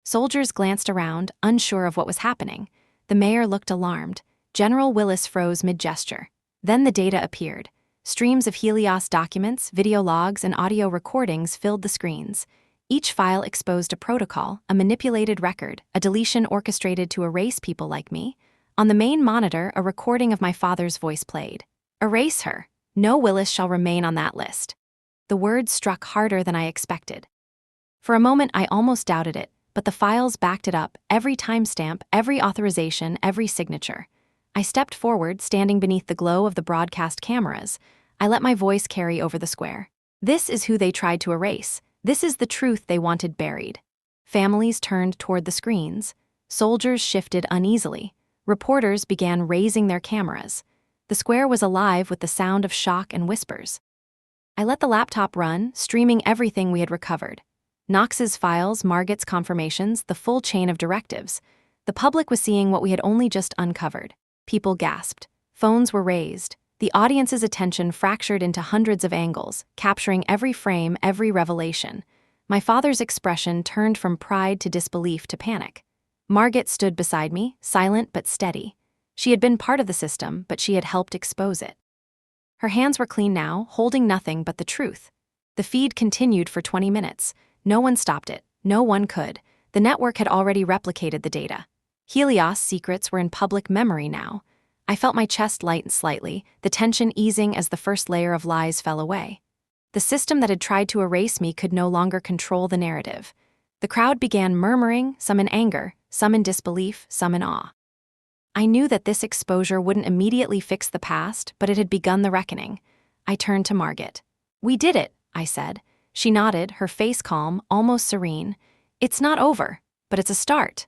Soldiers glanced around, unsure of what was happening. The mayor looked alarmed. General Willis froze mid-gesture. Then the data appeared. Streams of Helios documents, video logs, and audio recordings filled the screens. Each file exposed a protocol, a manipulated record, a deletion orchestrated to erase people like me. On the main monitor, a recording of my father's voice played. "Erase her. No Willis shall remain on that list." The words struck harder than I expected. For a moment, I almost doubted it, but the files backed it up, every timestamp, every authorization, every signature. I stepped forward, standing beneath the glow of the broadcast cameras. I let my voice carry over the square. "This is who they tried to erase. This is the truth they wanted buried." Families turned toward the screens. Soldiers shifted uneasily. Reporters began raising their cameras. The square was alive with the sound of shock and whispers. I let the laptop run, streaming everything we had recovered. Knox's files, Margaret's confirmations, the full chain of directives. The public was seeing what we had only just uncovered. People gasped. Phones were raised. The audience's attention fractured into hundreds of angles, capturing every frame, every revelation. My father's expression turned from pride to disbelief to panic. Margaret stood beside me, silent but steady. She had been part of the system, but she had helped expose it. Her hands were clean now, holding nothing but the truth. The feed continued for 20 minutes. No one stopped it. No one could. The network had already replicated the data. Helios secrets were in public memory now. I felt my chest lighten slightly, the tension easing as the first layer of lies fell away. The system that had tried to erase me could no longer control the narrative. The crowd began murmuring, some in anger, some in disbelief, some in awe. I knew that this exposure wouldn't immediately fix the past, but it had begun the reckoning. I turned to Margaret. "We did it," I said. She nodded, her face calm, almost serene. "It's not over, but it's a start."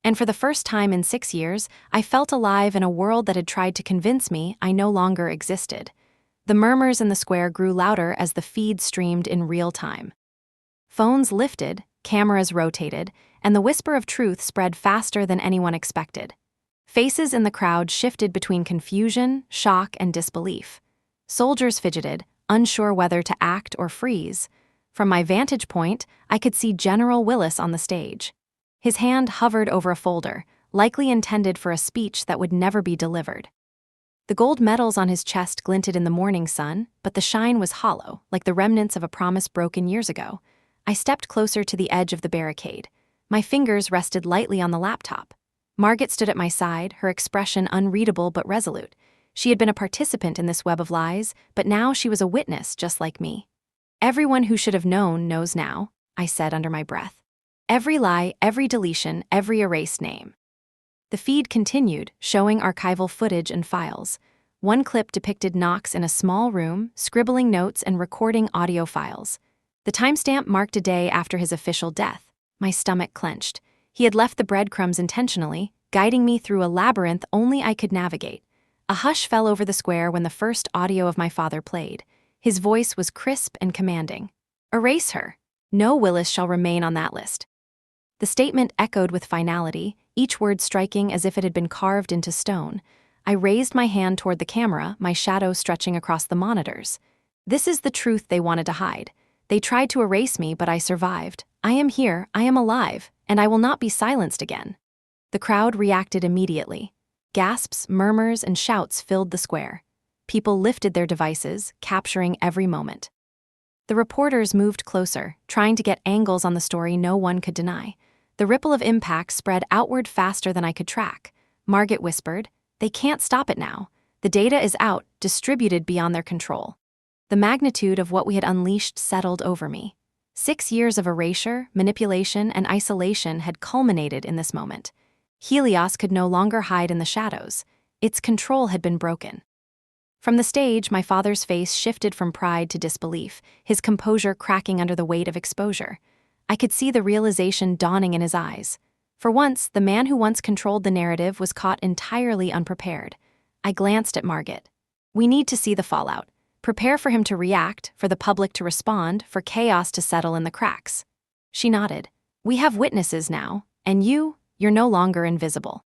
And for the first time in 6 years, I felt alive in a world that had tried to convince me I no longer existed. The murmurs in the square grew louder as the feed streamed in real time. Phones lifted, cameras rotated, and the whisper of truth spread faster than anyone expected. Faces in the crowd shifted between confusion, shock, and disbelief. Soldiers fidgeted, unsure whether to act or freeze. From my vantage point, I could see General Willis on the stage. His hand hovered over a folder, likely intended for a speech that would never be delivered. The gold medals on his chest glinted in the morning sun, but the shine was hollow, like the remnants of a promise broken years ago. I stepped closer to the edge of the barricade. My fingers rested lightly on the laptop. Margaret stood at my side, her expression unreadable but resolute. She had been a participant in this web of lies, but now she was a witness just like me. "Everyone who should have known knows now," I said under my breath. "Every lie, every deletion, every erased name." The feed continued, showing archival footage and files. One clip depicted Knox in a small room, scribbling notes and recording audio files. The timestamp marked a day after his official death. My stomach clenched. He had left the breadcrumbs intentionally, guiding me through a labyrinth only I could navigate. A hush fell over the square when the first audio of my father played. His voice was crisp and commanding. "Erase her. No Willis shall remain on that list." The statement echoed with finality, each word striking as if it had been carved into stone. I raised my hand toward the camera, my shadow stretching across the monitors. This is the truth they wanted to hide. They tried to erase me, but I survived. I am here, I am alive, and I will not be silenced again. The crowd reacted immediately. Gasps, murmurs, and shouts filled the square. People lifted their devices, capturing every moment. The reporters moved closer, trying to get angles on the story no one could deny. The ripple of impact spread outward faster than I could track. Margaret whispered, "They can't stop it now. The data is out, distributed beyond their control." The magnitude of what we had unleashed settled over me. 6 years of erasure, manipulation, and isolation had culminated in this moment. Helios could no longer hide in the shadows. Its control had been broken. From the stage, my father's face shifted from pride to disbelief, his composure cracking under the weight of exposure. I could see the realization dawning in his eyes. For once, the man who once controlled the narrative was caught entirely unprepared. I glanced at Margaret. "We need to see the fallout. Prepare for him to react, for the public to respond, for chaos to settle in the cracks." She nodded. "We have witnesses now, and you're no longer invisible."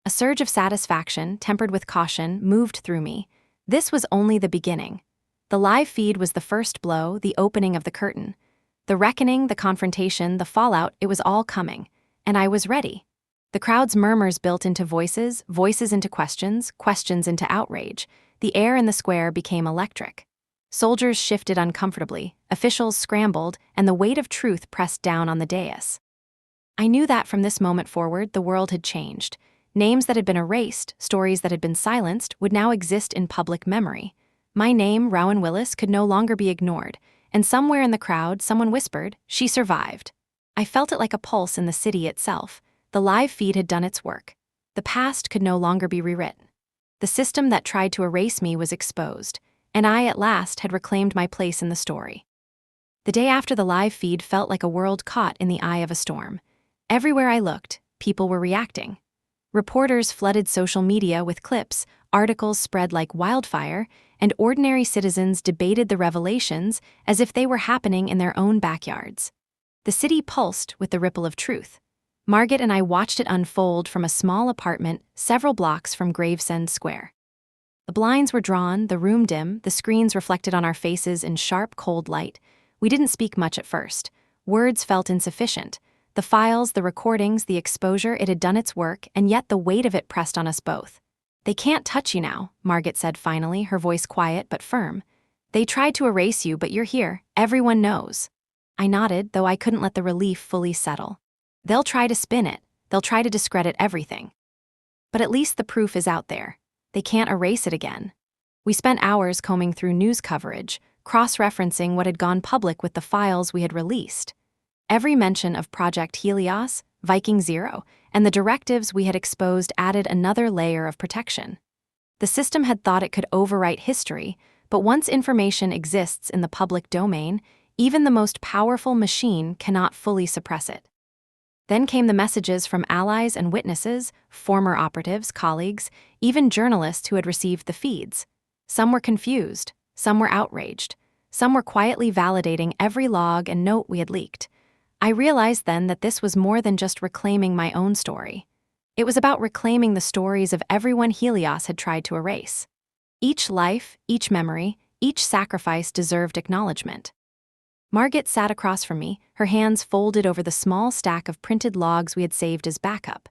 A surge of satisfaction, tempered with caution, moved through me. This was only the beginning. The live feed was the first blow, the opening of the curtain. The reckoning, the confrontation, the fallout, it was all coming. And I was ready. The crowd's murmurs built into voices, voices into questions, questions into outrage. The air in the square became electric. Soldiers shifted uncomfortably, officials scrambled, and the weight of truth pressed down on the dais. I knew that from this moment forward, the world had changed. Names that had been erased, stories that had been silenced, would now exist in public memory. My name, Rowan Willis, could no longer be ignored, and somewhere in the crowd, someone whispered, "She survived." I felt it like a pulse in the city itself. The live feed had done its work. The past could no longer be rewritten. The system that tried to erase me was exposed, and I, at last, had reclaimed my place in the story. The day after the live feed felt like a world caught in the eye of a storm. Everywhere I looked, people were reacting. Reporters flooded social media with clips, articles spread like wildfire, and ordinary citizens debated the revelations as if they were happening in their own backyards. The city pulsed with the ripple of truth. Margaret and I watched it unfold from a small apartment several blocks from Gravesend Square. The blinds were drawn, the room dim, the screens reflected on our faces in sharp, cold light. We didn't speak much at first. Words felt insufficient. The files, the recordings, the exposure, it had done its work, and yet the weight of it pressed on us both. "They can't touch you now," Margaret said finally, her voice quiet but firm. "They tried to erase you, but you're here. Everyone knows." I nodded, though I couldn't let the relief fully settle. "They'll try to spin it. They'll try to discredit everything. But at least the proof is out there. They can't erase it again." We spent hours combing through news coverage, cross-referencing what had gone public with the files we had released. Every mention of Project Helios, Viking 0, and the directives we had exposed added another layer of protection. The system had thought it could overwrite history, but once information exists in the public domain, even the most powerful machine cannot fully suppress it. Then came the messages from allies and witnesses, former operatives, colleagues, even journalists who had received the feeds. Some were confused, some were outraged, some were quietly validating every log and note we had leaked. I realized then that this was more than just reclaiming my own story. It was about reclaiming the stories of everyone Helios had tried to erase. Each life, each memory, each sacrifice deserved acknowledgement. Margit sat across from me, her hands folded over the small stack of printed logs we had saved as backup.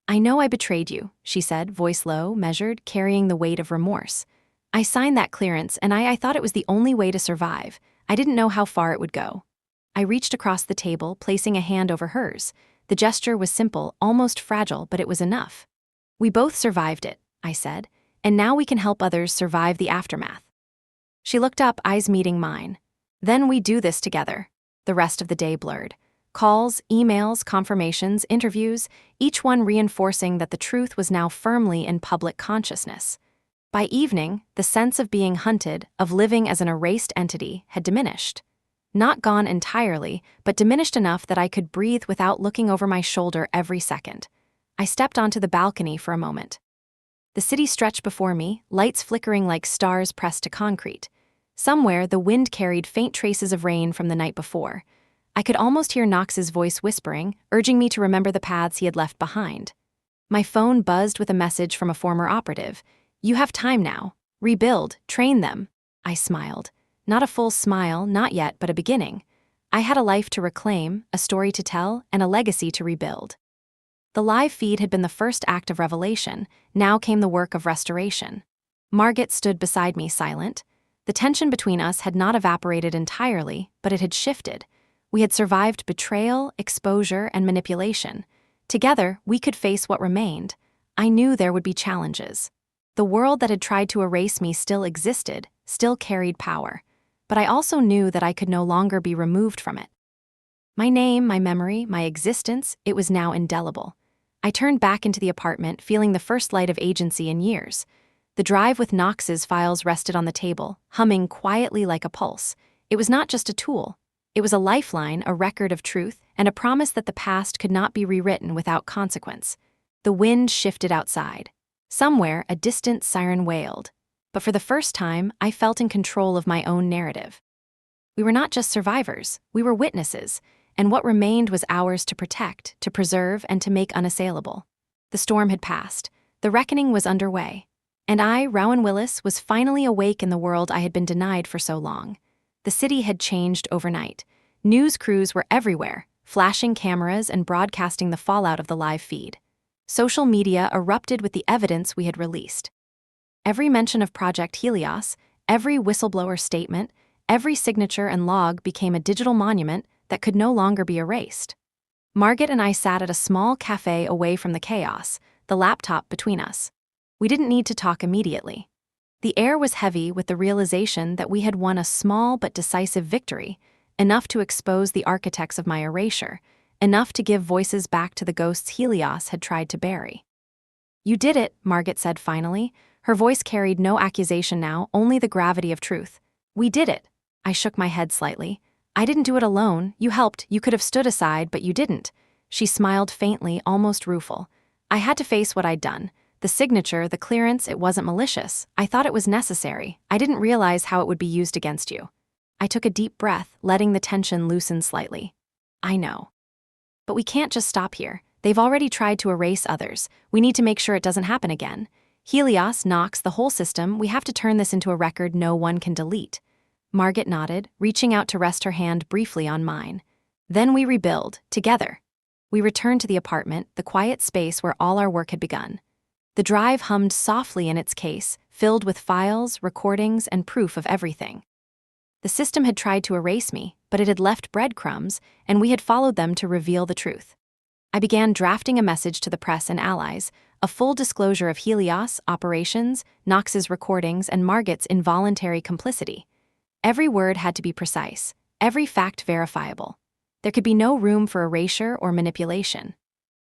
"I know I betrayed you," she said, voice low, measured, carrying the weight of remorse. "I signed that clearance, and I thought it was the only way to survive. I didn't know how far it would go." I reached across the table, placing a hand over hers. The gesture was simple, almost fragile, but it was enough. "We both survived it," I said, "and now we can help others survive the aftermath." She looked up, eyes meeting mine. "Then we do this together." The rest of the day blurred. Calls, emails, confirmations, interviews, each one reinforcing that the truth was now firmly in public consciousness. By evening, the sense of being hunted, of living as an erased entity, had diminished. Not gone entirely, but diminished enough that I could breathe without looking over my shoulder every second. I stepped onto the balcony for a moment. The city stretched before me, lights flickering like stars pressed to concrete. Somewhere, the wind carried faint traces of rain from the night before. I could almost hear Knox's voice whispering, urging me to remember the paths he had left behind. My phone buzzed with a message from a former operative. "You have time now. Rebuild, train them." I smiled. Not a full smile, not yet, but a beginning. I had a life to reclaim, a story to tell, and a legacy to rebuild. The live feed had been the first act of revelation. Now came the work of restoration. Margit stood beside me, silent. The tension between us had not evaporated entirely, but it had shifted. We had survived betrayal, exposure, and manipulation. Together, we could face what remained. I knew there would be challenges. The world that had tried to erase me still existed, still carried power. But I also knew that I could no longer be removed from it. My name, my memory, my existence, it was now indelible. I turned back into the apartment, feeling the first light of agency in years. The drive with Knox's files rested on the table, humming quietly like a pulse. It was not just a tool. It was a lifeline, a record of truth, and a promise that the past could not be rewritten without consequence. The wind shifted outside. Somewhere, a distant siren wailed. But for the first time, I felt in control of my own narrative. We were not just survivors, we were witnesses, and what remained was ours to protect, to preserve, and to make unassailable. The storm had passed. The reckoning was underway. And I, Rowan Willis, was finally awake in the world I had been denied for so long. The city had changed overnight. News crews were everywhere, flashing cameras and broadcasting the fallout of the live feed. Social media erupted with the evidence we had released. Every mention of Project Helios, every whistleblower statement, every signature and log became a digital monument that could no longer be erased. Margit and I sat at a small cafe away from the chaos, the laptop between us. We didn't need to talk immediately. The air was heavy with the realization that we had won a small but decisive victory, enough to expose the architects of my erasure, enough to give voices back to the ghosts Helios had tried to bury. "You did it," Margit said finally. Her voice carried no accusation now, only the gravity of truth. "We did it." I shook my head slightly. "I didn't do it alone. You helped. You could have stood aside, but you didn't." She smiled faintly, almost rueful. "I had to face what I'd done. The signature, the clearance, it wasn't malicious. I thought it was necessary. I didn't realize how it would be used against you." I took a deep breath, letting the tension loosen slightly. "I know. But we can't just stop here. They've already tried to erase others. We need to make sure it doesn't happen again. Helios, Knox, the whole system, we have to turn this into a record no one can delete." Margit nodded, reaching out to rest her hand briefly on mine. "Then we rebuild, together." We returned to the apartment, the quiet space where all our work had begun. The drive hummed softly in its case, filled with files, recordings, and proof of everything. The system had tried to erase me, but it had left breadcrumbs, and we had followed them to reveal the truth. I began drafting a message to the press and allies, a full disclosure of Helios, operations, Knox's recordings, and Margit's involuntary complicity. Every word had to be precise, every fact verifiable. There could be no room for erasure or manipulation.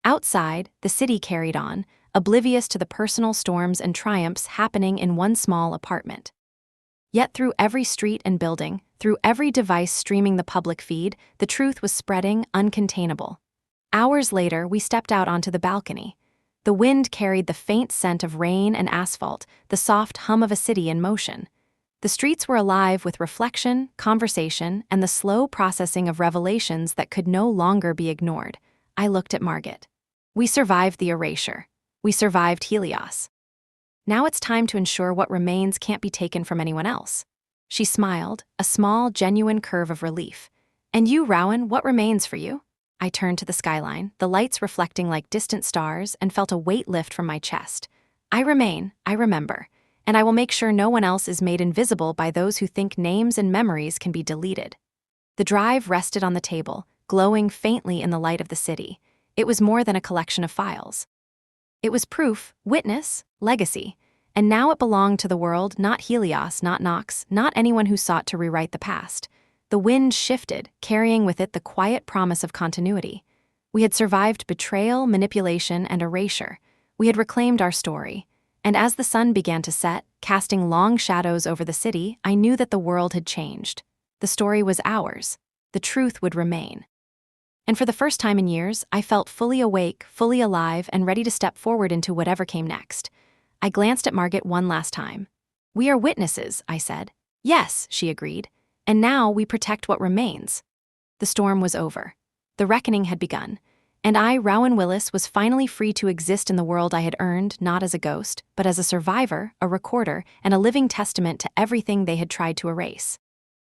Outside, the city carried on, oblivious to the personal storms and triumphs happening in one small apartment. Yet through every street and building, through every device streaming the public feed, the truth was spreading, uncontainable. Hours later, we stepped out onto the balcony. The wind carried the faint scent of rain and asphalt, the soft hum of a city in motion. The streets were alive with reflection, conversation, and the slow processing of revelations that could no longer be ignored. I looked at Margit. We survived the erasure. We survived Helios. Now it's time to ensure what remains can't be taken from anyone else. She smiled, a small, genuine curve of relief. And you, Rowan, what remains for you? I turned to the skyline, the lights reflecting like distant stars, and felt a weight lift from my chest. I remain, I remember, and I will make sure no one else is made invisible by those who think names and memories can be deleted. The drive rested on the table, glowing faintly in the light of the city. It was more than a collection of files. It was proof, witness, legacy, and now it belonged to the world, not Helios, not Nox, not anyone who sought to rewrite the past. The wind shifted, carrying with it the quiet promise of continuity. We had survived betrayal, manipulation, and erasure. We had reclaimed our story. And as the sun began to set, casting long shadows over the city, I knew that the world had changed. The story was ours. The truth would remain. And for the first time in years, I felt fully awake, fully alive, and ready to step forward into whatever came next. I glanced at Margit one last time. We are witnesses, I said. Yes, she agreed. And now we protect what remains. The storm was over. The reckoning had begun. And I, Rowan Willis, was finally free to exist in the world I had earned, not as a ghost, but as a survivor, a recorder, and a living testament to everything they had tried to erase.